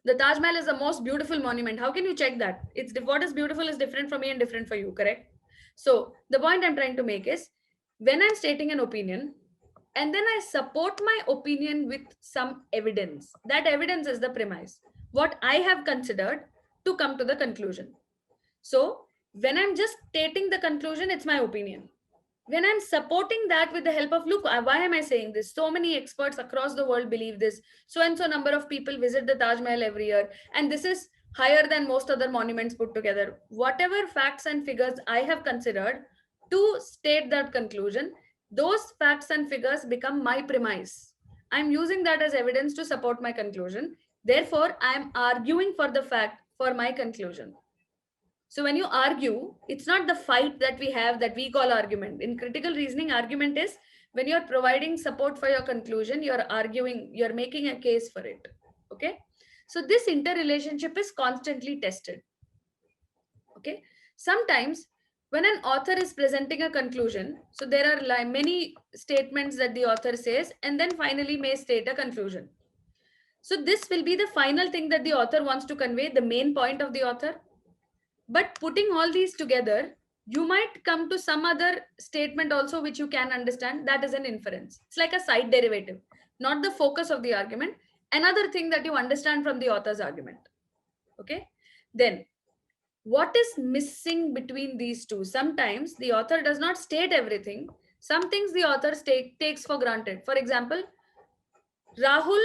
the Taj Mahal is the most beautiful monument. How can you check that? It's what is beautiful is different for me and different for you, correct? So the point I'm trying to make is when I'm stating an opinion and then I support my opinion with some evidence, that evidence is the premise, what I have considered to come to the conclusion. So when I'm just stating the conclusion, it's my opinion. When I'm supporting that with the help of, look, why am I saying this? So many experts across the world believe this. So and so number of people visit the Taj Mahal every year. And this is higher than most other monuments put together. Whatever facts and figures I have considered to state that conclusion, those facts and figures become my premise. I'm using that as evidence to support my conclusion. Therefore, I'm arguing for the fact for my conclusion. So when you argue, it's not the fight that we have that we call argument. In critical reasoning, argument is when you're providing support for your conclusion, you're arguing, you're making a case for it. Okay. So this interrelationship is constantly tested. Okay. Sometimes when an author is presenting a conclusion, so there are like many statements that the author says and then finally may state a conclusion. So this will be the final thing that the author wants to convey, the main point of the author. But putting all these together, you might come to some other statement also which you can understand. That is an inference. It's like a side derivative, not the focus of the argument. Another thing that you understand from the author's argument. Okay. Then what is missing between these two? Sometimes the author does not state everything. Some things the author takes for granted. For example, Rahul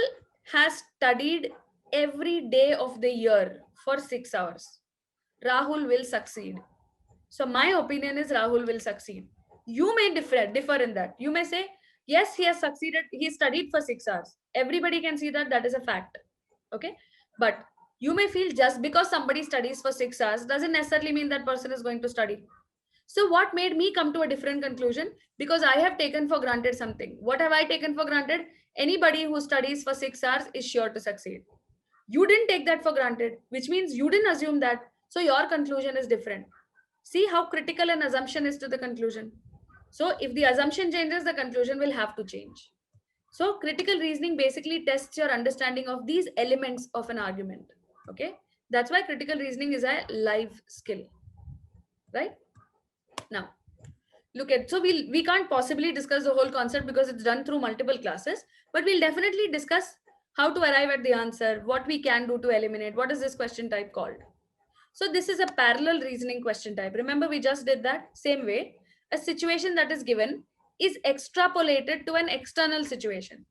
has studied every day of the year for 6 hours. Rahul will succeed. So my opinion is Rahul will succeed. You may differ in that. You may say, yes, he has succeeded. He studied for 6 hours. Everybody can see that that is a fact. Okay. But you may feel just because somebody studies for 6 hours doesn't necessarily mean that person is going to study. So what made me come to a different conclusion? Because I have taken for granted something. What have I taken for granted? Anybody who studies for 6 hours is sure to succeed. You didn't take that for granted, which means you didn't assume that. So your conclusion is different. See how critical an assumption is to the conclusion. So if the assumption changes, the conclusion will have to change. So critical reasoning basically tests your understanding of these elements of an argument. Okay. That's why critical reasoning is a live skill. Right? Now, look at, so we can't possibly discuss the whole concept because it's done through multiple classes, but we'll definitely discuss how to arrive at the answer, what we can do to eliminate, what is this question type called. So this is a parallel reasoning question type. Remember, we just did that same way. A situation that is given, is extrapolated to an external situation.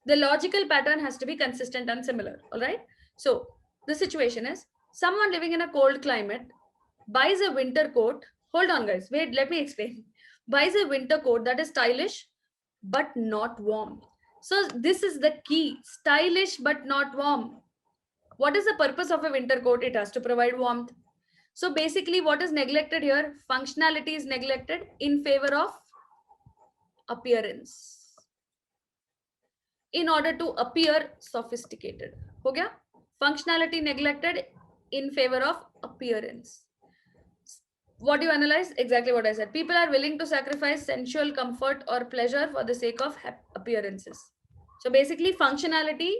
The logical pattern has to be consistent and similar. All right. So the situation is someone living in a cold climate buys a winter coat. Hold on, guys. Wait, let me explain. Buys a winter coat that is stylish but not warm. So this is the key: stylish but not warm. What is the purpose of a winter coat? It has to provide warmth. So basically, what is neglected here? Functionality is neglected in favor of appearance, in order to appear sophisticated. हो गया? Functionality neglected in favor of appearance. What do you analyze? Exactly what I said. People are willing to sacrifice sensual comfort or pleasure for the sake of appearances. So basically, functionality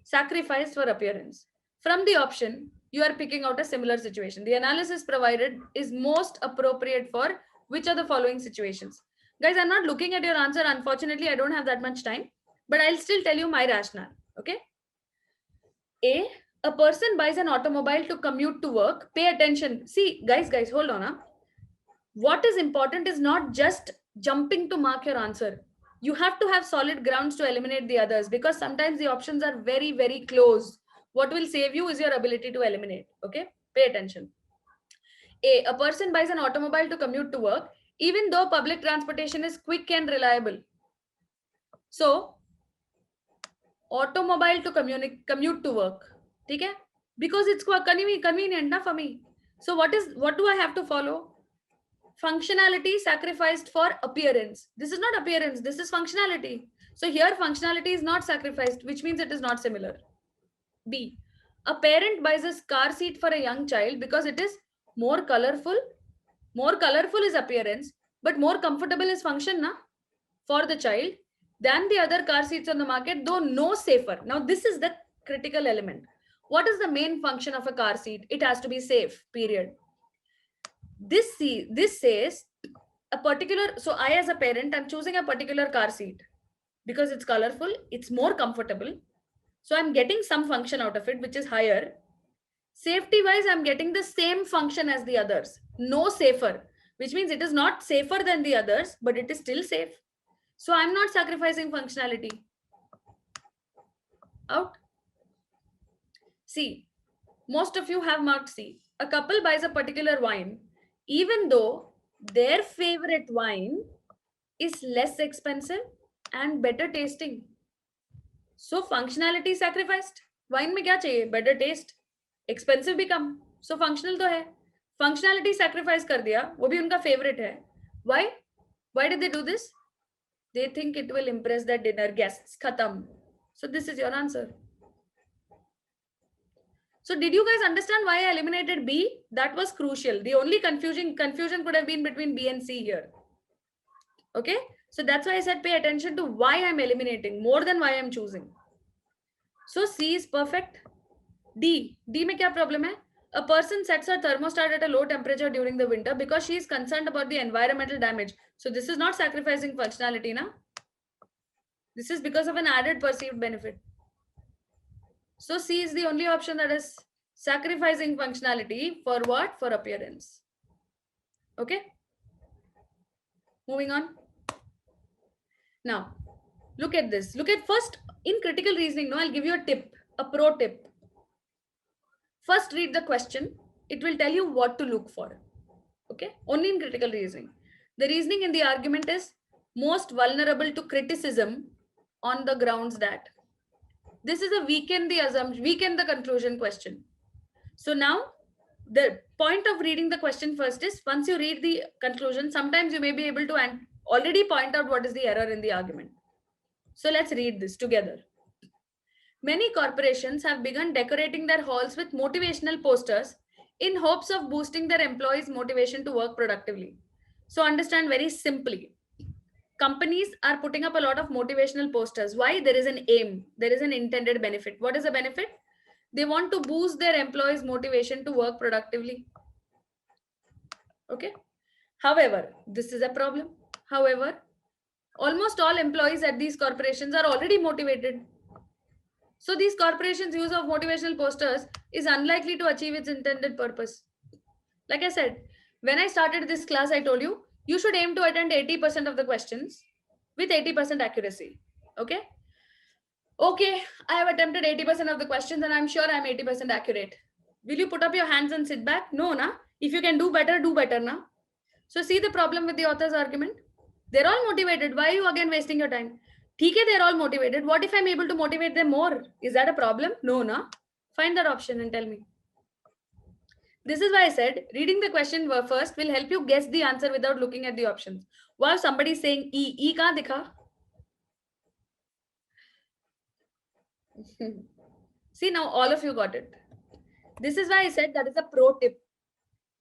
sacrificed for appearance. From the option, you are picking out a similar situation. The analysis provided is most appropriate for which of the following situations? Guys, I'm not looking at your answer. Unfortunately, I don't have that much time, but I'll still tell you my rationale. Okay. A person buys an automobile to commute to work. Pay attention. See, guys, hold on. Huh? What is important is not just jumping to mark your answer. You have to have solid grounds to eliminate the others, because sometimes the options are very, very close. What will save you is your ability to eliminate. Okay, pay attention. A person buys an automobile to commute to work, even though public transportation is quick and reliable. So, automobile to commute to work. Okay? Because it's convenient for me. So what do I have to follow? Functionality sacrificed for appearance. This is not appearance, this is functionality. So here functionality is not sacrificed, which means it is not similar. B, a parent buys a car seat for a young child because it is more colorful. More colorful is appearance, but more comfortable is function for the child than the other car seats on the market, though no safer. Now this is the critical element. What is the main function of a car seat? It has to be safe, period. This says a particular, so I as a parent, I'm choosing a particular car seat because it's colorful, it's more comfortable. So I'm getting some function out of it, which is higher. Safety wise, I'm getting the same function as the others, no safer, which means it is not safer than the others, but it is still safe. So I'm not sacrificing functionality. Out. C. Most of you have marked C. A couple buys a particular wine, even though their favorite wine is less expensive and better tasting. So functionality sacrificed. Wine में क्या चाहिए? Better taste. Expensive भी कम. So functional तो है. Functionality sacrifice कर दिया. वो भी उनका favorite है. Why? Why did they do this? They think it will impress their dinner guests. Khatam. So this is your answer. So did you guys understand why I eliminated B? That was crucial. The only confusion could have been between B and C here. Okay. So that's why I said pay attention to why I'm eliminating more than why I'm choosing. So C is perfect. D में क्या problem है? A person sets her thermostat at a low temperature during the winter because she is concerned about the environmental damage. So this is not sacrificing functionality, na? This is because of an added perceived benefit. So C is the only option that is sacrificing functionality for what? For appearance. Okay. Moving on. Now, look at this. Look at first in critical reasoning. No, I'll give you a tip, a pro tip. First, read the question. It will tell you what to look for. Okay. Only in critical reasoning. The reasoning in the argument is most vulnerable to criticism on the grounds that. This is a weaken the assumption, weaken the conclusion question. So now the point of reading the question first is once you read the conclusion, sometimes you may be able to already point out what is the error in the argument. So let's read this together. Many corporations have begun decorating their halls with motivational posters in hopes of boosting their employees' motivation to work productively. So understand very simply. Companies are putting up a lot of motivational posters. Why? There is an aim. There is an intended benefit. What is the benefit? They want to boost their employees' motivation to work productively. Okay. However, this is a problem. However, almost all employees at these corporations are already motivated. So these corporations' use of motivational posters is unlikely to achieve its intended purpose. Like I said, when I started this class, I told you, You should aim to attend 80% of the questions with 80% accuracy. Okay. Okay, I have attempted 80% of the questions and I'm sure I'm 80% accurate. Will you put up your hands and sit back? No, na. If you can do better, na. So see the problem with the author's argument? They're all motivated. Why are you again wasting your time? Okay, they're all motivated. What if I'm able to motivate them more? Is that a problem? No, na. Find that option and tell me. This is why I said reading the question first will help you guess the answer without looking at the options. Wow, somebody's saying E. E kahan dikha? See, now all of you got it. This is why I said that is a pro tip.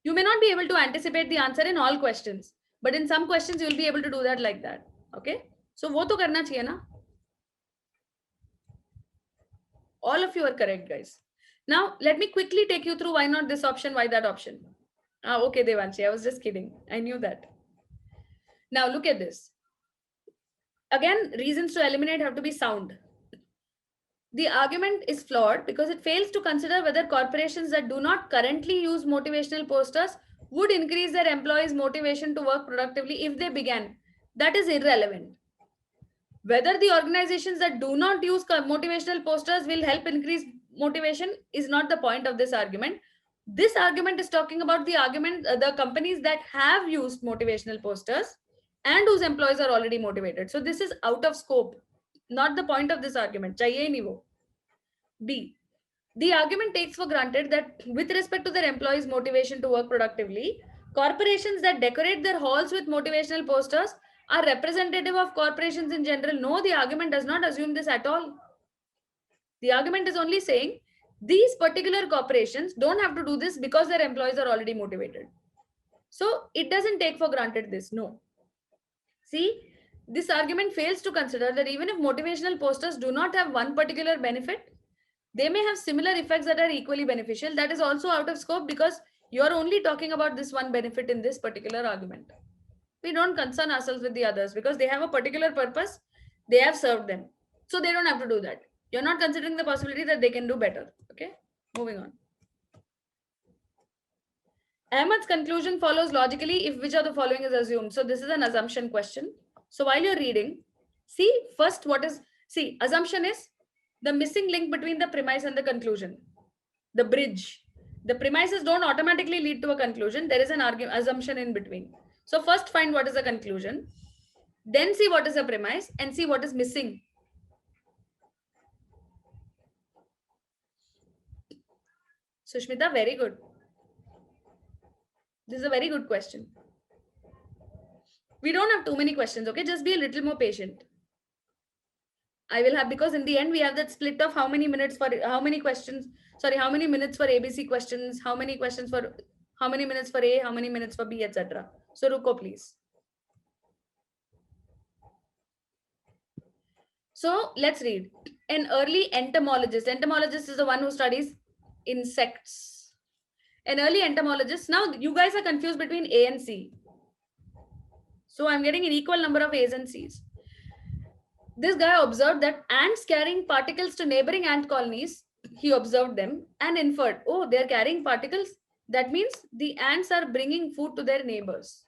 You may not be able to anticipate the answer in all questions, but in some questions you'll be able to do that like that. Okay? So वो तो करना चाहिए ना? All of you are correct, guys. Now, let me quickly take you through why not this option, why that option. Okay, Devanshi, I was just kidding. I knew that. Now, look at this. Again, reasons to eliminate have to be sound. The argument is flawed because it fails to consider whether corporations that do not currently use motivational posters would increase their employees' motivation to work productively if they began. That is irrelevant. Whether the organizations that do not use motivational posters will help increase motivation is not the point of this argument. This argument is talking about the companies that have used motivational posters and whose employees are already motivated. So this is out of scope, not the point of this argument. Chahiye nahi wo. B. The argument takes for granted that with respect to their employees' motivation to work productively, corporations that decorate their halls with motivational posters are representative of corporations in general. No, the argument does not assume this at all. The argument is only saying these particular corporations don't have to do this because their employees are already motivated. So it doesn't take for granted this. No. See, this argument fails to consider that even if motivational posters do not have one particular benefit, they may have similar effects that are equally beneficial. That is also out of scope because you're only talking about this one benefit in this particular argument. We don't concern ourselves with the others because they have a particular purpose. They have served them. So they don't have to do that. You're not considering the possibility that they can do better. Okay, moving on. Ahmed's conclusion follows logically if which of the following is assumed. So this is an assumption question. So while you're reading, see first assumption is the missing link between the premise and the conclusion, the bridge. The premises don't automatically lead to a conclusion. There is an assumption in between. So first find what is the conclusion, then see what is the premise and see what is missing. Sushmita, very good. This is a very good question. We don't have too many questions, okay? Just be a little more patient. I will have, because in the end we have that split of how many minutes for how many questions, how many minutes for ABC questions, how many questions for how many minutes for A, how many minutes for B, etc. So ruko please. So let's read. An early entomologist. Entomologist is the one who studies insects. An early entomologist. Now you guys are confused between A and C. So I'm getting an equal number of A's and C's. This guy observed that ants carrying particles to neighboring ant colonies, he observed them and inferred, oh, they're carrying particles. That means the ants are bringing food to their neighbors.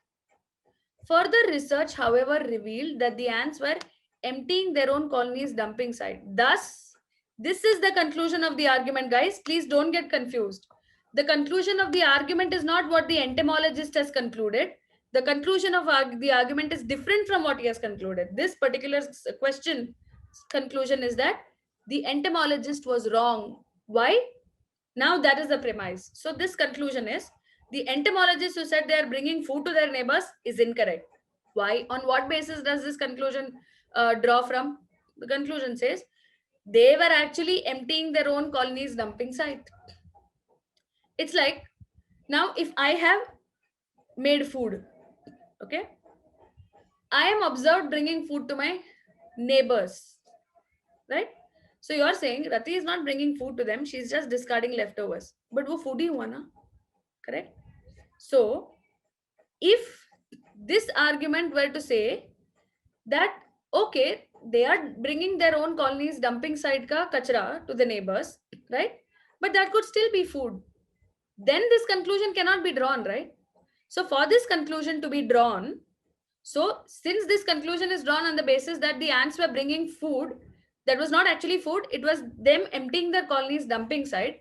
Further research, however, revealed that the ants were emptying their own colony's dumping site. Thus, this is the conclusion of the argument, guys. Please don't get confused. The conclusion of the argument is not what the entomologist has concluded. The conclusion of the argument is different from what he has concluded. This particular question conclusion is that the entomologist was wrong. Why? Now that is the premise. So this conclusion is the entomologist who said they are bringing food to their neighbors is incorrect. Why? On what basis does this conclusion draw from? The conclusion says they were actually emptying their own colony's dumping site. It's like, now if I have made food, okay, I am observed bringing food to my neighbors, right? So you're saying Rati is not bringing food to them, she's just discarding leftovers. But wo food hi hua na, correct? So if this argument were to say that, okay, they are bringing their own colony's dumping site ka kachra to the neighbors, right? But that could still be food. Then this conclusion cannot be drawn, right? So for this conclusion to be drawn, so since this conclusion is drawn on the basis that the ants were bringing food that was not actually food, it was them emptying their colony's dumping site.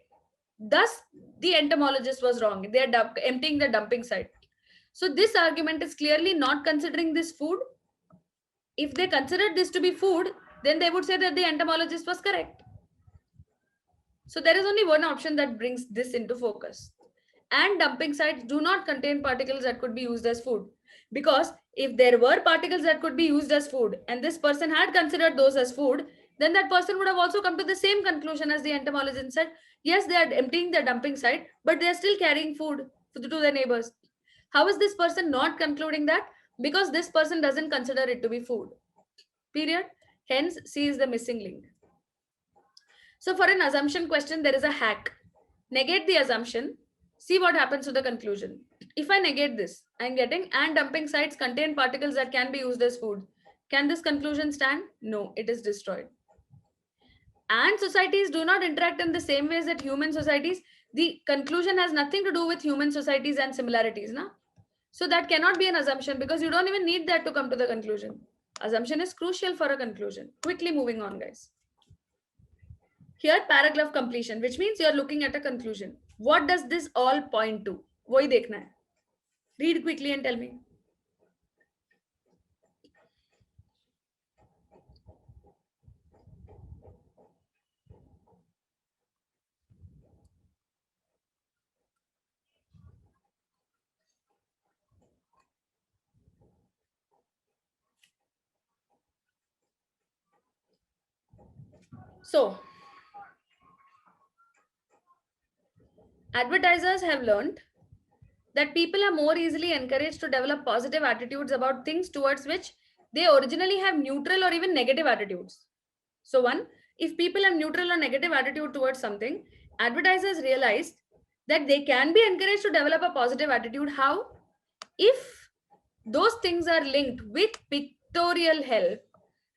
Thus, the entomologist was wrong. They are emptying the dumping site. So this argument is clearly not considering this food. If they considered this to be food, then they would say that the entomologist was correct. So there is only one option that brings this into focus. And dumping sites do not contain particles that could be used as food. Because if there were particles that could be used as food and this person had considered those as food, then that person would have also come to the same conclusion as the entomologist said. Yes, they are emptying the dumping site, but they are still carrying food to the neighbors. How is this person not concluding that? Because this person doesn't consider it to be food. Period. Hence, C is the missing link. So for an assumption question, there is a hack. Negate the assumption. See what happens to the conclusion. If I negate this, I'm getting and dumping sites contain particles that can be used as food. Can this conclusion stand? No, it is destroyed. And societies do not interact in the same ways that human societies. The conclusion has nothing to do with human societies and similarities. Na? So that cannot be an assumption because you don't even need that to come to the conclusion. Assumption is crucial for a conclusion. Quickly moving on, guys. Here, paragraph completion, which means you're looking at a conclusion. What does this all point to? वही देखना है. Read quickly and tell me. So, advertisers have learned that people are more easily encouraged to develop positive attitudes about things towards which they originally have neutral or even negative attitudes. So, one, if people have neutral or negative attitude towards something, advertisers realized that they can be encouraged to develop a positive attitude. How? If those things are linked with pictorial help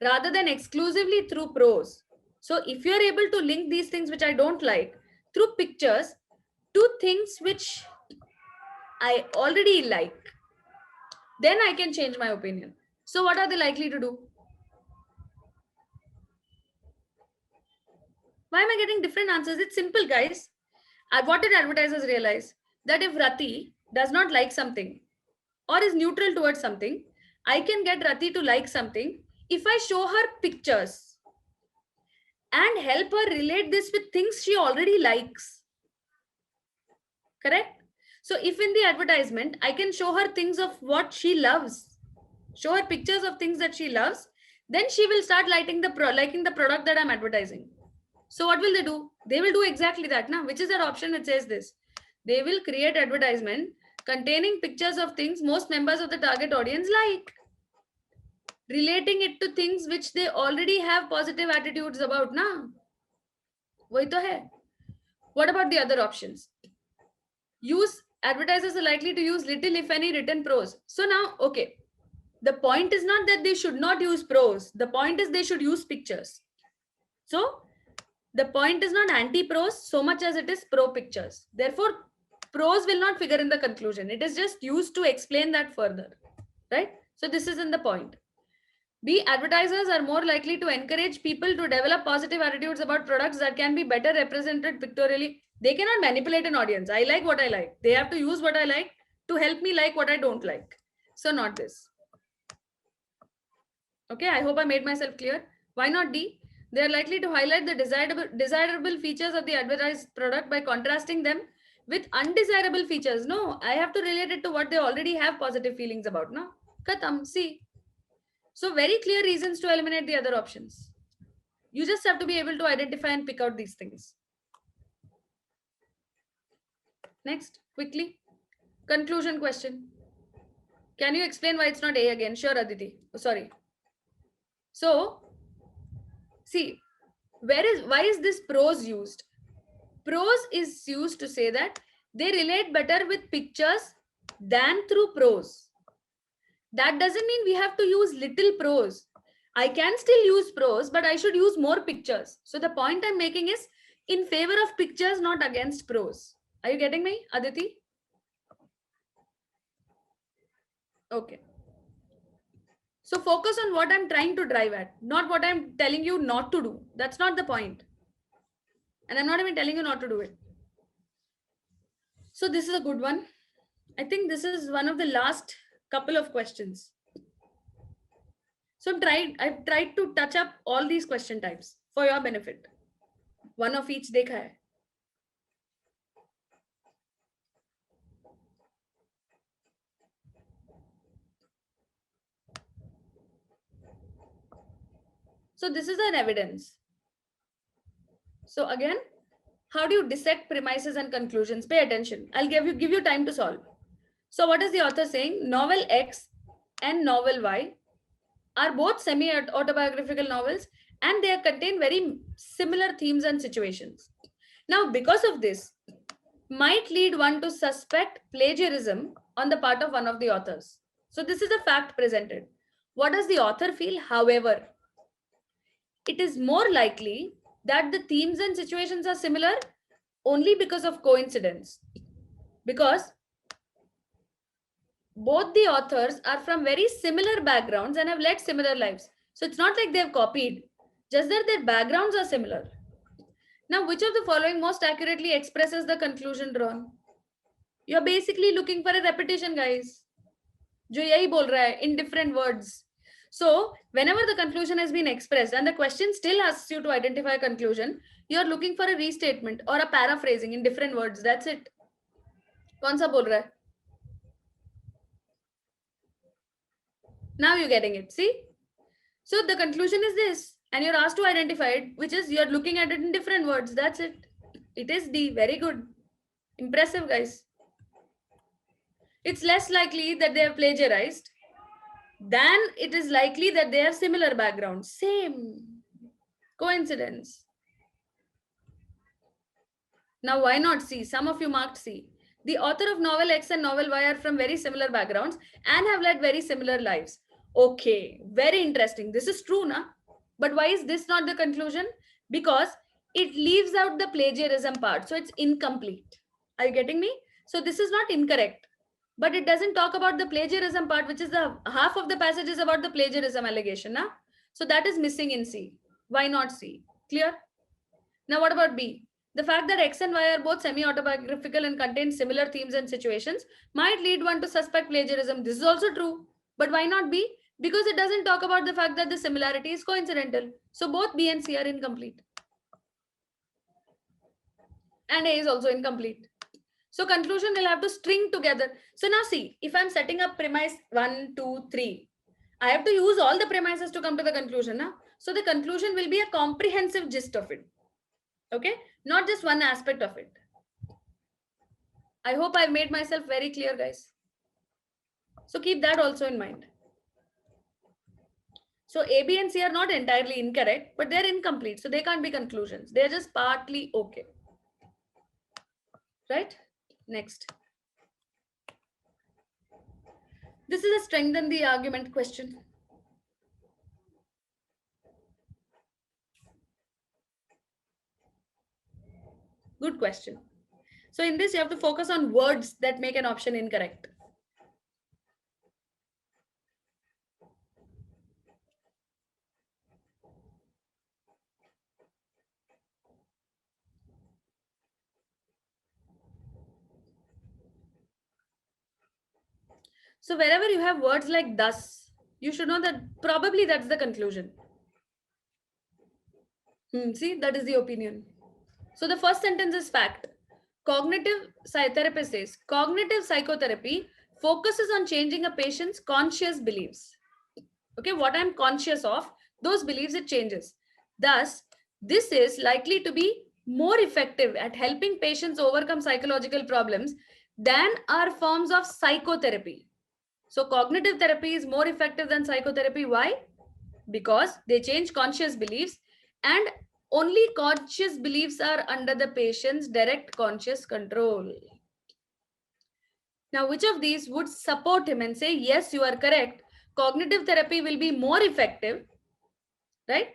rather than exclusively through prose. So, if you're able to link these things which I don't like through pictures to things which I already like, then I can change my opinion. So, what are they likely to do? Why am I getting different answers? It's simple, guys. What did advertisers realize? That if Rati does not like something or is neutral towards something, I can get Rati to like something if I show her pictures and help her relate this with things she already likes. Correct? So if in the advertisement, I can show her things of what she loves, show her pictures of things that she loves, then she will start liking the product that I'm advertising. So what will they do? They will do exactly that, na? Which is that option which says this. They will create advertisement containing pictures of things most members of the target audience like, relating it to things which they already have positive attitudes about, na? Wahi to hai. What about the other options? Advertisers are likely to use little if any written prose. So now, okay, the point is not that they should not use prose. The point is they should use pictures. So the point is not anti-prose so much as it is pro-pictures. Therefore, prose will not figure in the conclusion. It is just used to explain that further, right? So this is in the point. B, advertisers are more likely to encourage people to develop positive attitudes about products that can be better represented pictorially. They cannot manipulate an audience. I like what I like. They have to use what I like to help me like what I don't like. So not this. Okay, I hope I made myself clear. Why not D? They are likely to highlight the desirable features of the advertised product by contrasting them with undesirable features. No, I have to relate it to what they already have positive feelings about. No, Katam, see. So very clear reasons to eliminate the other options. You just have to be able to identify and pick out these things. Next, quickly. Conclusion question. Can you explain why it's not A again? Sure, Aditi. Oh, sorry. So, see, why is this prose used? Prose is used to say that they relate better with pictures than through prose. That doesn't mean we have to use little prose. I can still use prose, but I should use more pictures. So the point I'm making is in favor of pictures, not against prose. Are you getting me, Aditi? Okay. So focus on what I'm trying to drive at, not what I'm telling you not to do. That's not the point. And I'm not even telling you not to do it. So this is a good one. I think this is one of the last couple of questions. So I've tried to touch up all these question types for your benefit. One of each dekha hai. So this is an evidence. So again, how do you dissect premises and conclusions? Pay attention. I'll give you time to solve. So what is the author saying? Novel X and novel Y are both semi-autobiographical novels, and they contain very similar themes and situations. Now, because of this, might lead one to suspect plagiarism on the part of one of the authors. So this is a fact presented. What does the author feel? However, it is more likely that the themes and situations are similar only because of coincidence. Because both the authors are from very similar backgrounds and have led similar lives. So it's not like they've copied, just that their backgrounds are similar. Now, which of the following most accurately expresses the conclusion drawn? You're basically looking for a repetition, guys. जो यही बोल रहा है in different words. So, whenever the conclusion has been expressed and the question still asks you to identify a conclusion, you're looking for a restatement or a paraphrasing in different words. That's it. कौन सा बोल रहा है? Now you're getting it. See? So the conclusion is this, and you're asked to identify it, which is you're looking at it in different words. That's it. It is D. Very good. Impressive, guys. It's less likely that they have plagiarized than it is likely that they have similar backgrounds. Same. Coincidence. Now, why not C? Some of you marked C. The author of novel X and novel Y are from very similar backgrounds and have led very similar lives. Okay, very interesting. This is true, na? But why is this not the conclusion? Because it leaves out the plagiarism part. So it's incomplete. Are you getting me? So this is not incorrect. But it doesn't talk about the plagiarism part, which is the half of the passage is about the plagiarism allegation. Na? So that is missing in C. Why not C? Clear? Now what about B? The fact that X and Y are both semi-autobiographical and contain similar themes and situations might lead one to suspect plagiarism. This is also true. But why not B? Because it doesn't talk about the fact that the similarity is coincidental. So both B and C are incomplete. And A is also incomplete. So conclusion will have to string together. So now see, if I'm setting up premise 1, 2, 3, I have to use all the premises to come to the conclusion. Na? So the conclusion will be a comprehensive gist of it. Okay, not just one aspect of it. I hope I've made myself very clear, guys. So keep that also in mind. So A, B, and C are not entirely incorrect, but they're incomplete. So they can't be conclusions. They're just partly okay. Right? Next. This is a strengthen the argument question. Good question. So in this, you have to focus on words that make an option incorrect. So wherever you have words like thus, you should know that probably that's the conclusion. See, that is the opinion. So the first sentence is fact. Cognitive therapist says, cognitive psychotherapy focuses on changing a patient's conscious beliefs. Okay, what I'm conscious of, those beliefs it changes. Thus, this is likely to be more effective at helping patients overcome psychological problems than are forms of psychotherapy. So cognitive therapy is more effective than psychotherapy. Why? Because they change conscious beliefs, and only conscious beliefs are under the patient's direct conscious control. Now, which of these would support him and say, yes, you are correct. Cognitive therapy will be more effective, right?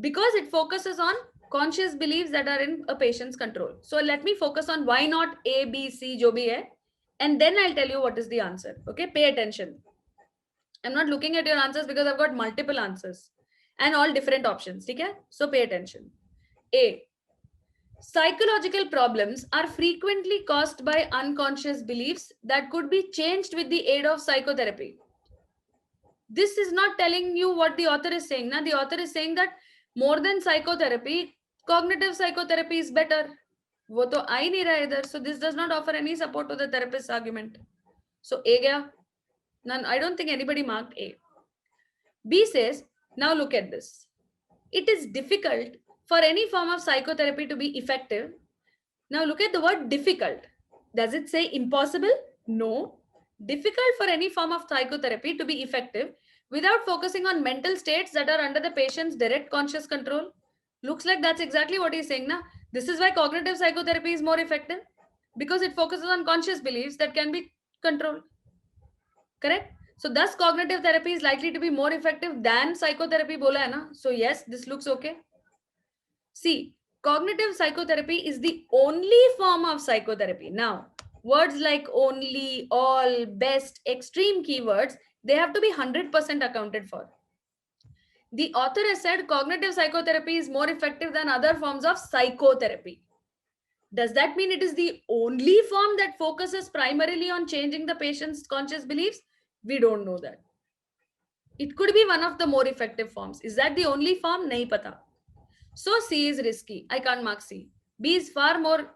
Because it focuses on conscious beliefs that are in a patient's control. So let me focus on why not A, B, C, jo bhi hai, and then I'll tell you what is the answer. Okay, pay attention. I'm not looking at your answers because I've got multiple answers and all different options. Okay? So pay attention. A. Psychological problems are frequently caused by unconscious beliefs that could be changed with the aid of psychotherapy. This is not telling you what the author is saying. Now, the author is saying that more than psychotherapy, cognitive psychotherapy is better. वो तो आ ही नहीं रहा इधर. So this does not offer any support to the therapist's argument. So A गया. None. I don't think anybody marked A. B says, now look at this. It is difficult for any form of psychotherapy to be effective. Now look at the word difficult. Does it say impossible? No. Difficult for any form of psychotherapy to be effective without focusing on mental states that are under the patient's direct conscious control. Looks like that's exactly what he's saying now. This is why cognitive psychotherapy is more effective, because it focuses on conscious beliefs that can be controlled. Correct? So thus cognitive therapy is likely to be more effective than psychotherapy bola hai na? So yes, this looks okay. See, cognitive psychotherapy is the only form of psychotherapy. Now, words like only, all, best, extreme keywords, they have to be 100% accounted for. The author has said cognitive psychotherapy is more effective than other forms of psychotherapy. Does that mean it is the only form that focuses primarily on changing the patient's conscious beliefs? We don't know that. It could be one of the more effective forms. Is that the only form? Nahi pata. So C is risky. I can't mark C. B is far more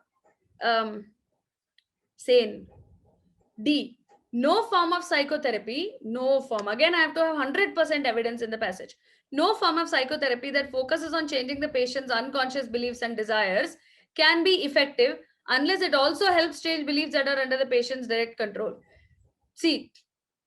sane. D. No form of psychotherapy. No form. Again, I have to have 100% evidence in the passage. No form of psychotherapy that focuses on changing the patient's unconscious beliefs and desires can be effective unless it also helps change beliefs that are under the patient's direct control. See,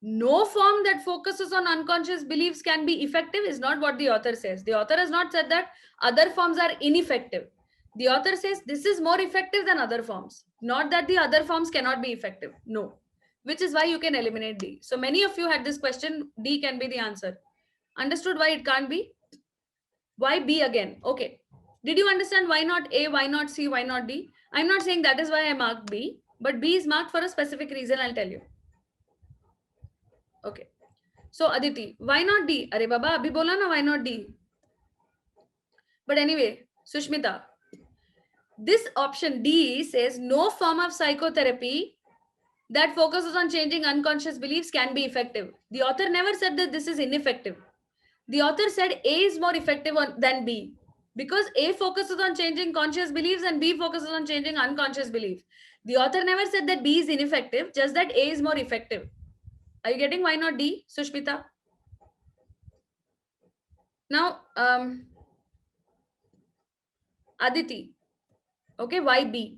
no form that focuses on unconscious beliefs can be effective is not what the author says. The author has not said that other forms are ineffective. The author says this is more effective than other forms. Not that the other forms cannot be effective. No. Which is why you can eliminate D. So many of you had this question. D can be the answer. Understood why it can't be? Why B again? Okay. Did you understand why not A, why not C, why not D? I'm not saying that is why I marked B, but B is marked for a specific reason. I'll tell you. Okay. So Aditi, why not D? Arey baba, abhi bola na why not D? But anyway, Sushmita, this option D says no form of psychotherapy that focuses on changing unconscious beliefs can be effective. The author never said that this is ineffective. The author said A is more effective than B, because A focuses on changing conscious beliefs and B focuses on changing unconscious beliefs. The author never said that B is ineffective, just that A is more effective. Are you getting why not D, Sushmita? Now, Aditi, okay, why B?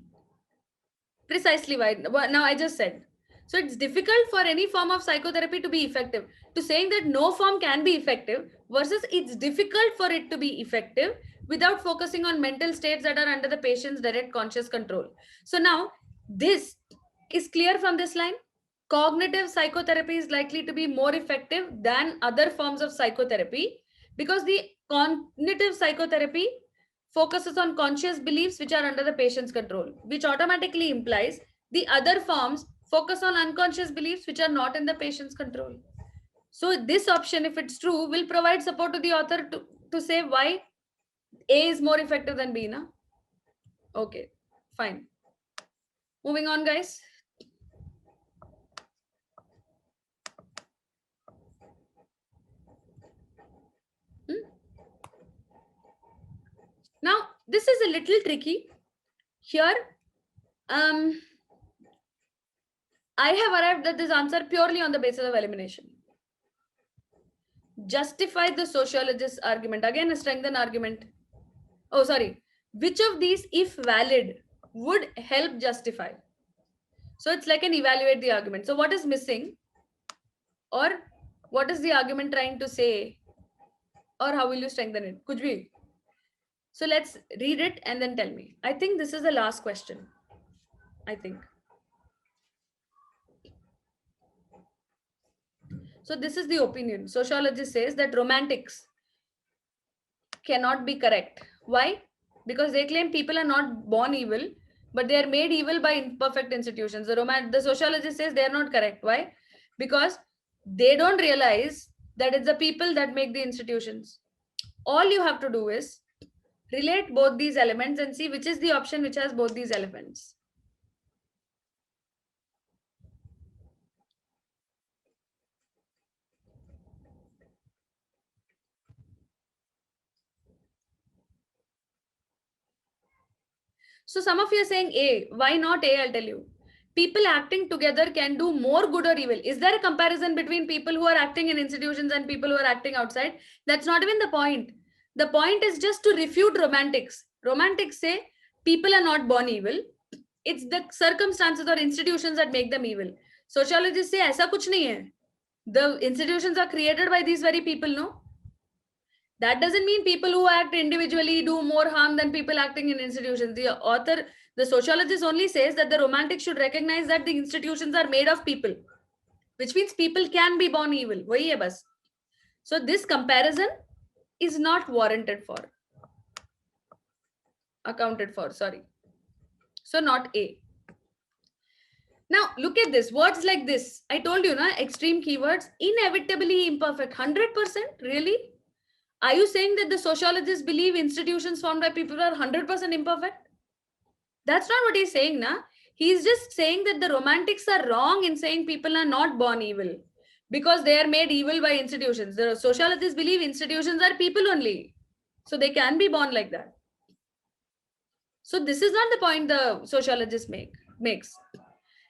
Precisely why. Now I just said. So it's difficult for any form of psychotherapy to be effective. To saying that no form can be effective versus it's difficult for it to be effective without focusing on mental states that are under the patient's direct conscious control. So now this is clear from this line. Cognitive psychotherapy is likely to be more effective than other forms of psychotherapy because the cognitive psychotherapy focuses on conscious beliefs which are under the patient's control, which automatically implies the other forms focus on unconscious beliefs which are not in the patient's control. So this option, if it's true, will provide support to the author to say why A is more effective than B, na? Okay, fine. Moving on, guys. Now, this is a little tricky. Here, I have arrived at this answer purely on the basis of elimination. Justify the sociologist's argument. Again, a strengthen argument. Oh, sorry. Which of these, if valid, would help justify? So it's like an evaluate the argument. So what is missing? Or what is the argument trying to say? Or how will you strengthen it? Kuch bhi. So let's read it and then tell me. I think this is the last question. I think. So this is the opinion. Sociologist says that romantics cannot be correct. Why? Because they claim people are not born evil, but they are made evil by imperfect institutions. The sociologist says they are not correct. Why? Because They don't realize that it's the people that make the institutions. All you have to do is relate both these elements and see which is the option which has both these elements. So some of you are saying A. Why not A? I'll tell you. People acting together can do more good or evil. Is there a comparison between people who are acting in institutions and people who are acting outside? That's not even the point. The point is just to refute romantics. Romantics say people are not born evil. It's the circumstances or institutions that make them evil. Sociologists say ऐसा कुछ नहीं है. The institutions are created by these very people, no? That doesn't mean people who act individually do more harm than people acting in institutions. The sociologist only says that the romantics should recognize that the institutions are made of people, which means people can be born evil. Wahi hai bas. So this comparison is not warranted for, accounted for, sorry. So not A. Now look at this, words like this. I told you, na, extreme keywords, inevitably imperfect, 100%, really? Are you saying that the sociologists believe institutions formed by people are 100% imperfect? That's not what he's saying, na. He's just saying that the romantics are wrong in saying people are not born evil because they are made evil by institutions. The sociologists believe institutions are people only. So they can be born like that. So this is not the point the sociologist makes.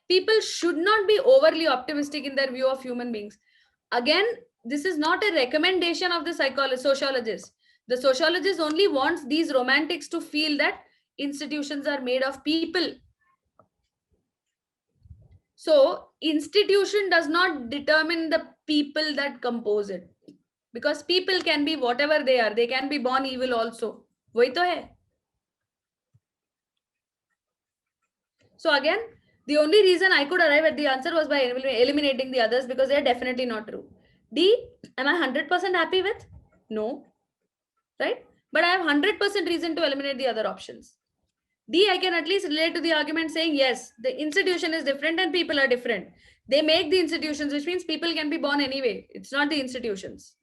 People should not be overly optimistic in their view of human beings. Again, this is not a recommendation of the sociologist. The sociologist only wants these romantics to feel that institutions are made of people. So institution does not determine the people that compose it, because people can be whatever they are. They can be born evil also. Wahi to hai. So again, the only reason I could arrive at the answer was by eliminating the others, because they are definitely not true. D, am I 100% happy with? No. Right? But I have 100% reason to eliminate the other options. D, I can at least relate to the argument saying, yes, the institution is different and people are different. They make the institutions, which means people can be born anyway. It's not the institutions.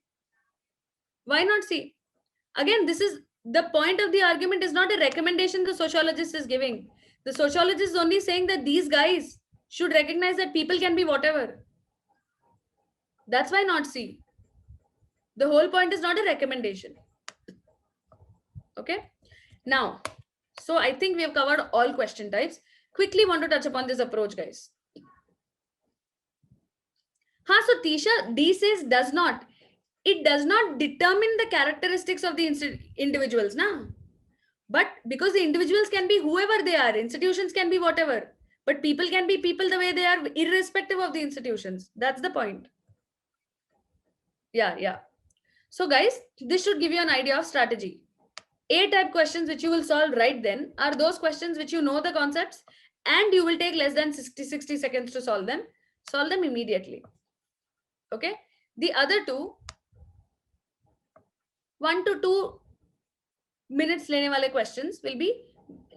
Why not C? Again, this is the point of the argument is not a recommendation the sociologist is giving. The sociologist is only saying that these guys should recognize that people can be whatever. That's why not C. The whole point is not a recommendation. Okay. Now, so I think we have covered all question types. Quickly want to touch upon this approach, guys. So Tisha, D says does not. It does not determine the characteristics of the individuals, na? But because the individuals can be whoever they are, institutions can be whatever, but people can be people the way they are, irrespective of the institutions. That's the point. Yeah. So guys, this should give you an idea of strategy. A-type questions which you will solve right then are those questions which you know the concepts and you will take less than 60 seconds to solve them. Solve them immediately. Okay. The other two, 1 to 2 minutes lene wale questions will be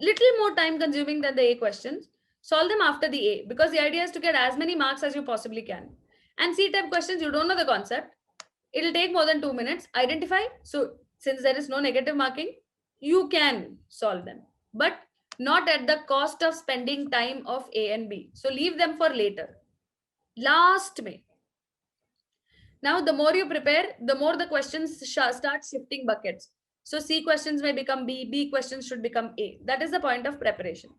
little more time consuming than the A questions. Solve them after the A, because the idea is to get as many marks as you possibly can. And C-type questions, you don't know the concept. It'll take more than 2 minutes. Identify. So since there is no negative marking, you can solve them, but not at the cost of spending time of A and B. So leave them for later. Last May. Now, the more you prepare, the more the questions start shifting buckets. So C questions may become B, B questions should become A. That is the point of preparation.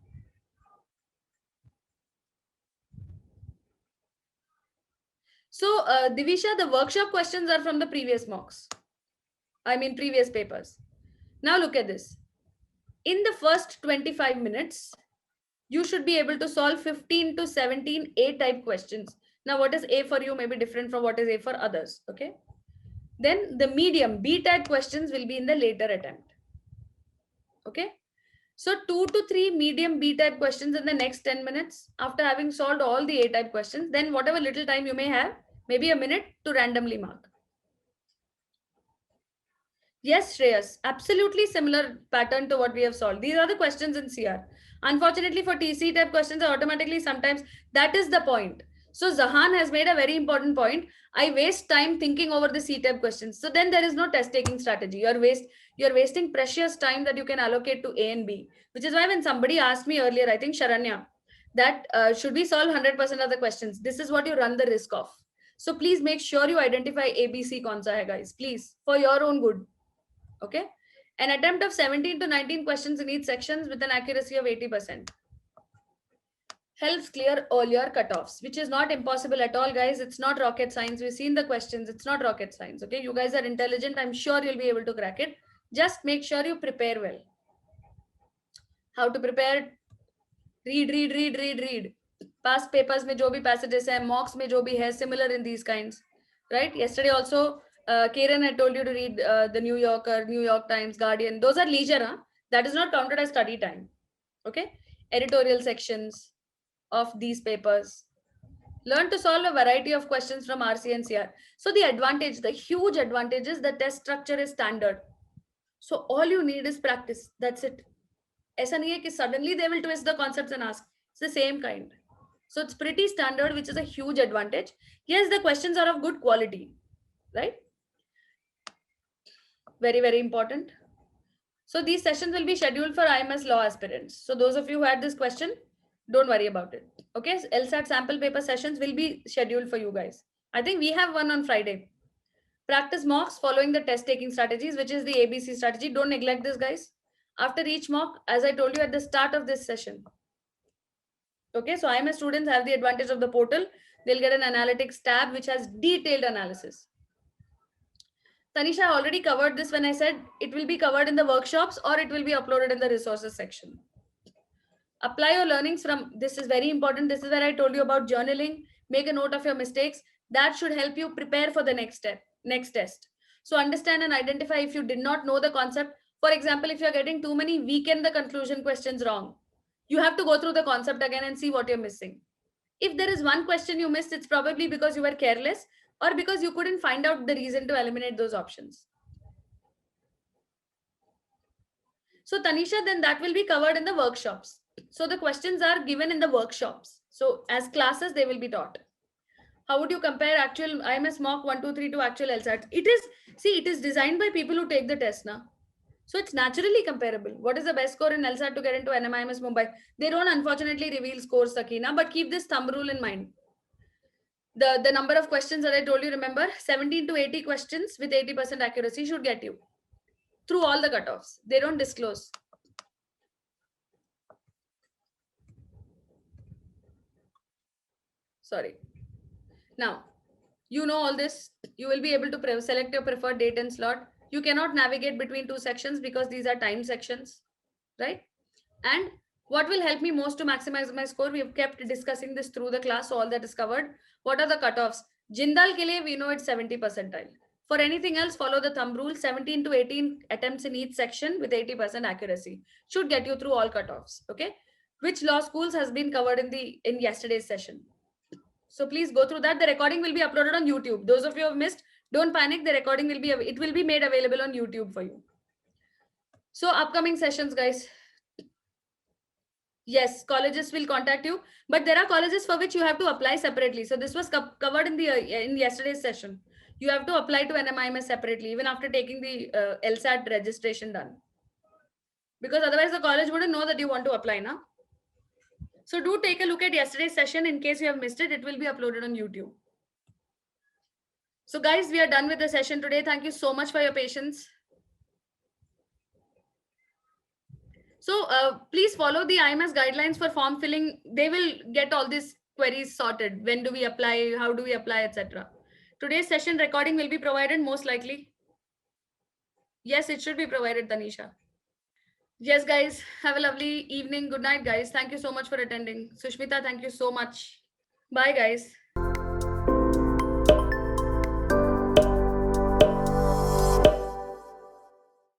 So Divisha, the workshop questions are from the previous mocks. I mean, previous papers. Now look at this. In the first 25 minutes, you should be able to solve 15 to 17 A-type questions. Now, what is A for you may be different from what is A for others. Okay. Then the medium B-type questions will be in the later attempt. Okay. So 2 to 3 medium B-type questions in the next 10 minutes after having solved all the A-type questions. Then whatever little time you may have, maybe a minute to randomly mark. Yes, Shreyas, absolutely similar pattern to what we have solved. These are the questions in CR. Unfortunately for TC type questions are automatically sometimes, that is the point. So Zahan has made a very important point. I waste time thinking over the C-type questions. So then there is no test taking strategy. You're wasting precious time that you can allocate to A and B. Which is why when somebody asked me earlier, I think Sharanya, that should we solve 100% of the questions? This is what you run the risk of. So please make sure you identify A, B, C kaun sa hai, guys. Please, for your own good. Okay. An attempt of 17 to 19 questions in each sections with an accuracy of 80% helps clear all your cutoffs, which is not impossible at all, guys. It's not rocket science. We've seen the questions. It's not rocket science. Okay. You guys are intelligent. I'm sure you'll be able to crack it. Just make sure you prepare well. How to prepare? Read. Past papers में जो भी passages है, mocks में जो भी है, similar in these kinds, right? Yesterday also, Karen had told you to read the New Yorker, New York Times, Guardian. Those are leisure, huh? That is not counted as study time. Okay? Editorial sections of these papers. Learn to solve a variety of questions from RC and CR. So the advantage, the huge advantage is the test structure is standard. So all you need is practice. That's it. ऐसा नहीं है कि suddenly they will twist the concepts and ask. It's the same kind. So it's pretty standard, which is a huge advantage. Yes, the questions are of good quality, right? Very, very important. So these sessions will be scheduled for IMS law aspirants. So those of you who had this question, don't worry about it. Okay, so LSAT sample paper sessions will be scheduled for you guys. I think we have one on Friday. Practice mocks following the test taking strategies, which is the ABC strategy. Don't neglect this, guys. After each mock, as I told you at the start of this session. Okay, so IMS students have the advantage of the portal. They'll get an analytics tab, which has detailed analysis. Tanisha, I already covered this when I said it will be covered in the workshops or it will be uploaded in the resources section. Apply your learnings from, this is very important. This is where I told you about journaling. Make a note of your mistakes. That should help you prepare for the next test. So understand and identify if you did not know the concept. For example, if you're getting too many weekend the conclusion questions wrong, you have to go through the concept again and see what you're missing. If there is one question you missed, it's probably because you were careless or because you couldn't find out the reason to eliminate those options. So Tanisha, then that will be covered in the workshops. So the questions are given in the workshops. So as classes, they will be taught. How would you compare actual IMS mock 1, 2, 3 to actual LSAT? It is designed by people who take the test now. So it's naturally comparable. What is the best score in LSAT to get into NMIMS Mumbai? They don't unfortunately reveal scores, Sakina, but keep this thumb rule in mind. The number of questions that I told you, remember, 17 to 80 questions with 80% accuracy should get you through all the cutoffs. They don't disclose. Sorry. Now, you know all this. You will be able to select your preferred date and slot. You cannot navigate between two sections because these are time sections, right? And what will help me most to maximize my score? We have kept discussing this through the class, so all that is covered. What are the cutoffs? Jindal ke liye, we know it's 70 percentile. For anything else, follow the thumb rule. 17 to 18 attempts in each section with 80% accuracy should get you through all cutoffs. Okay. Which law schools has been covered in yesterday's session? So please go through that. The recording will be uploaded on YouTube. Those of you who have missed, don't panic. The recording will be made available on YouTube for you. So upcoming sessions, guys. Yes, colleges will contact you, but there are colleges for which you have to apply separately. So this was covered in yesterday's session. You have to apply to NMIMS separately, even after taking the LSAT registration done. Because otherwise the college wouldn't know that you want to apply now. So do take a look at yesterday's session. In case you have missed it, it will be uploaded on YouTube. So guys, we are done with the session today. Thank you so much for your patience. So please follow the IMS guidelines for form filling. They will get all these queries sorted. When do we apply? How do we apply, etc. Today's session recording will be provided most likely. Yes, it should be provided, Tanisha. Yes, guys. Have a lovely evening. Good night, guys. Thank you so much for attending. Sushmita, thank you so much. Bye, guys.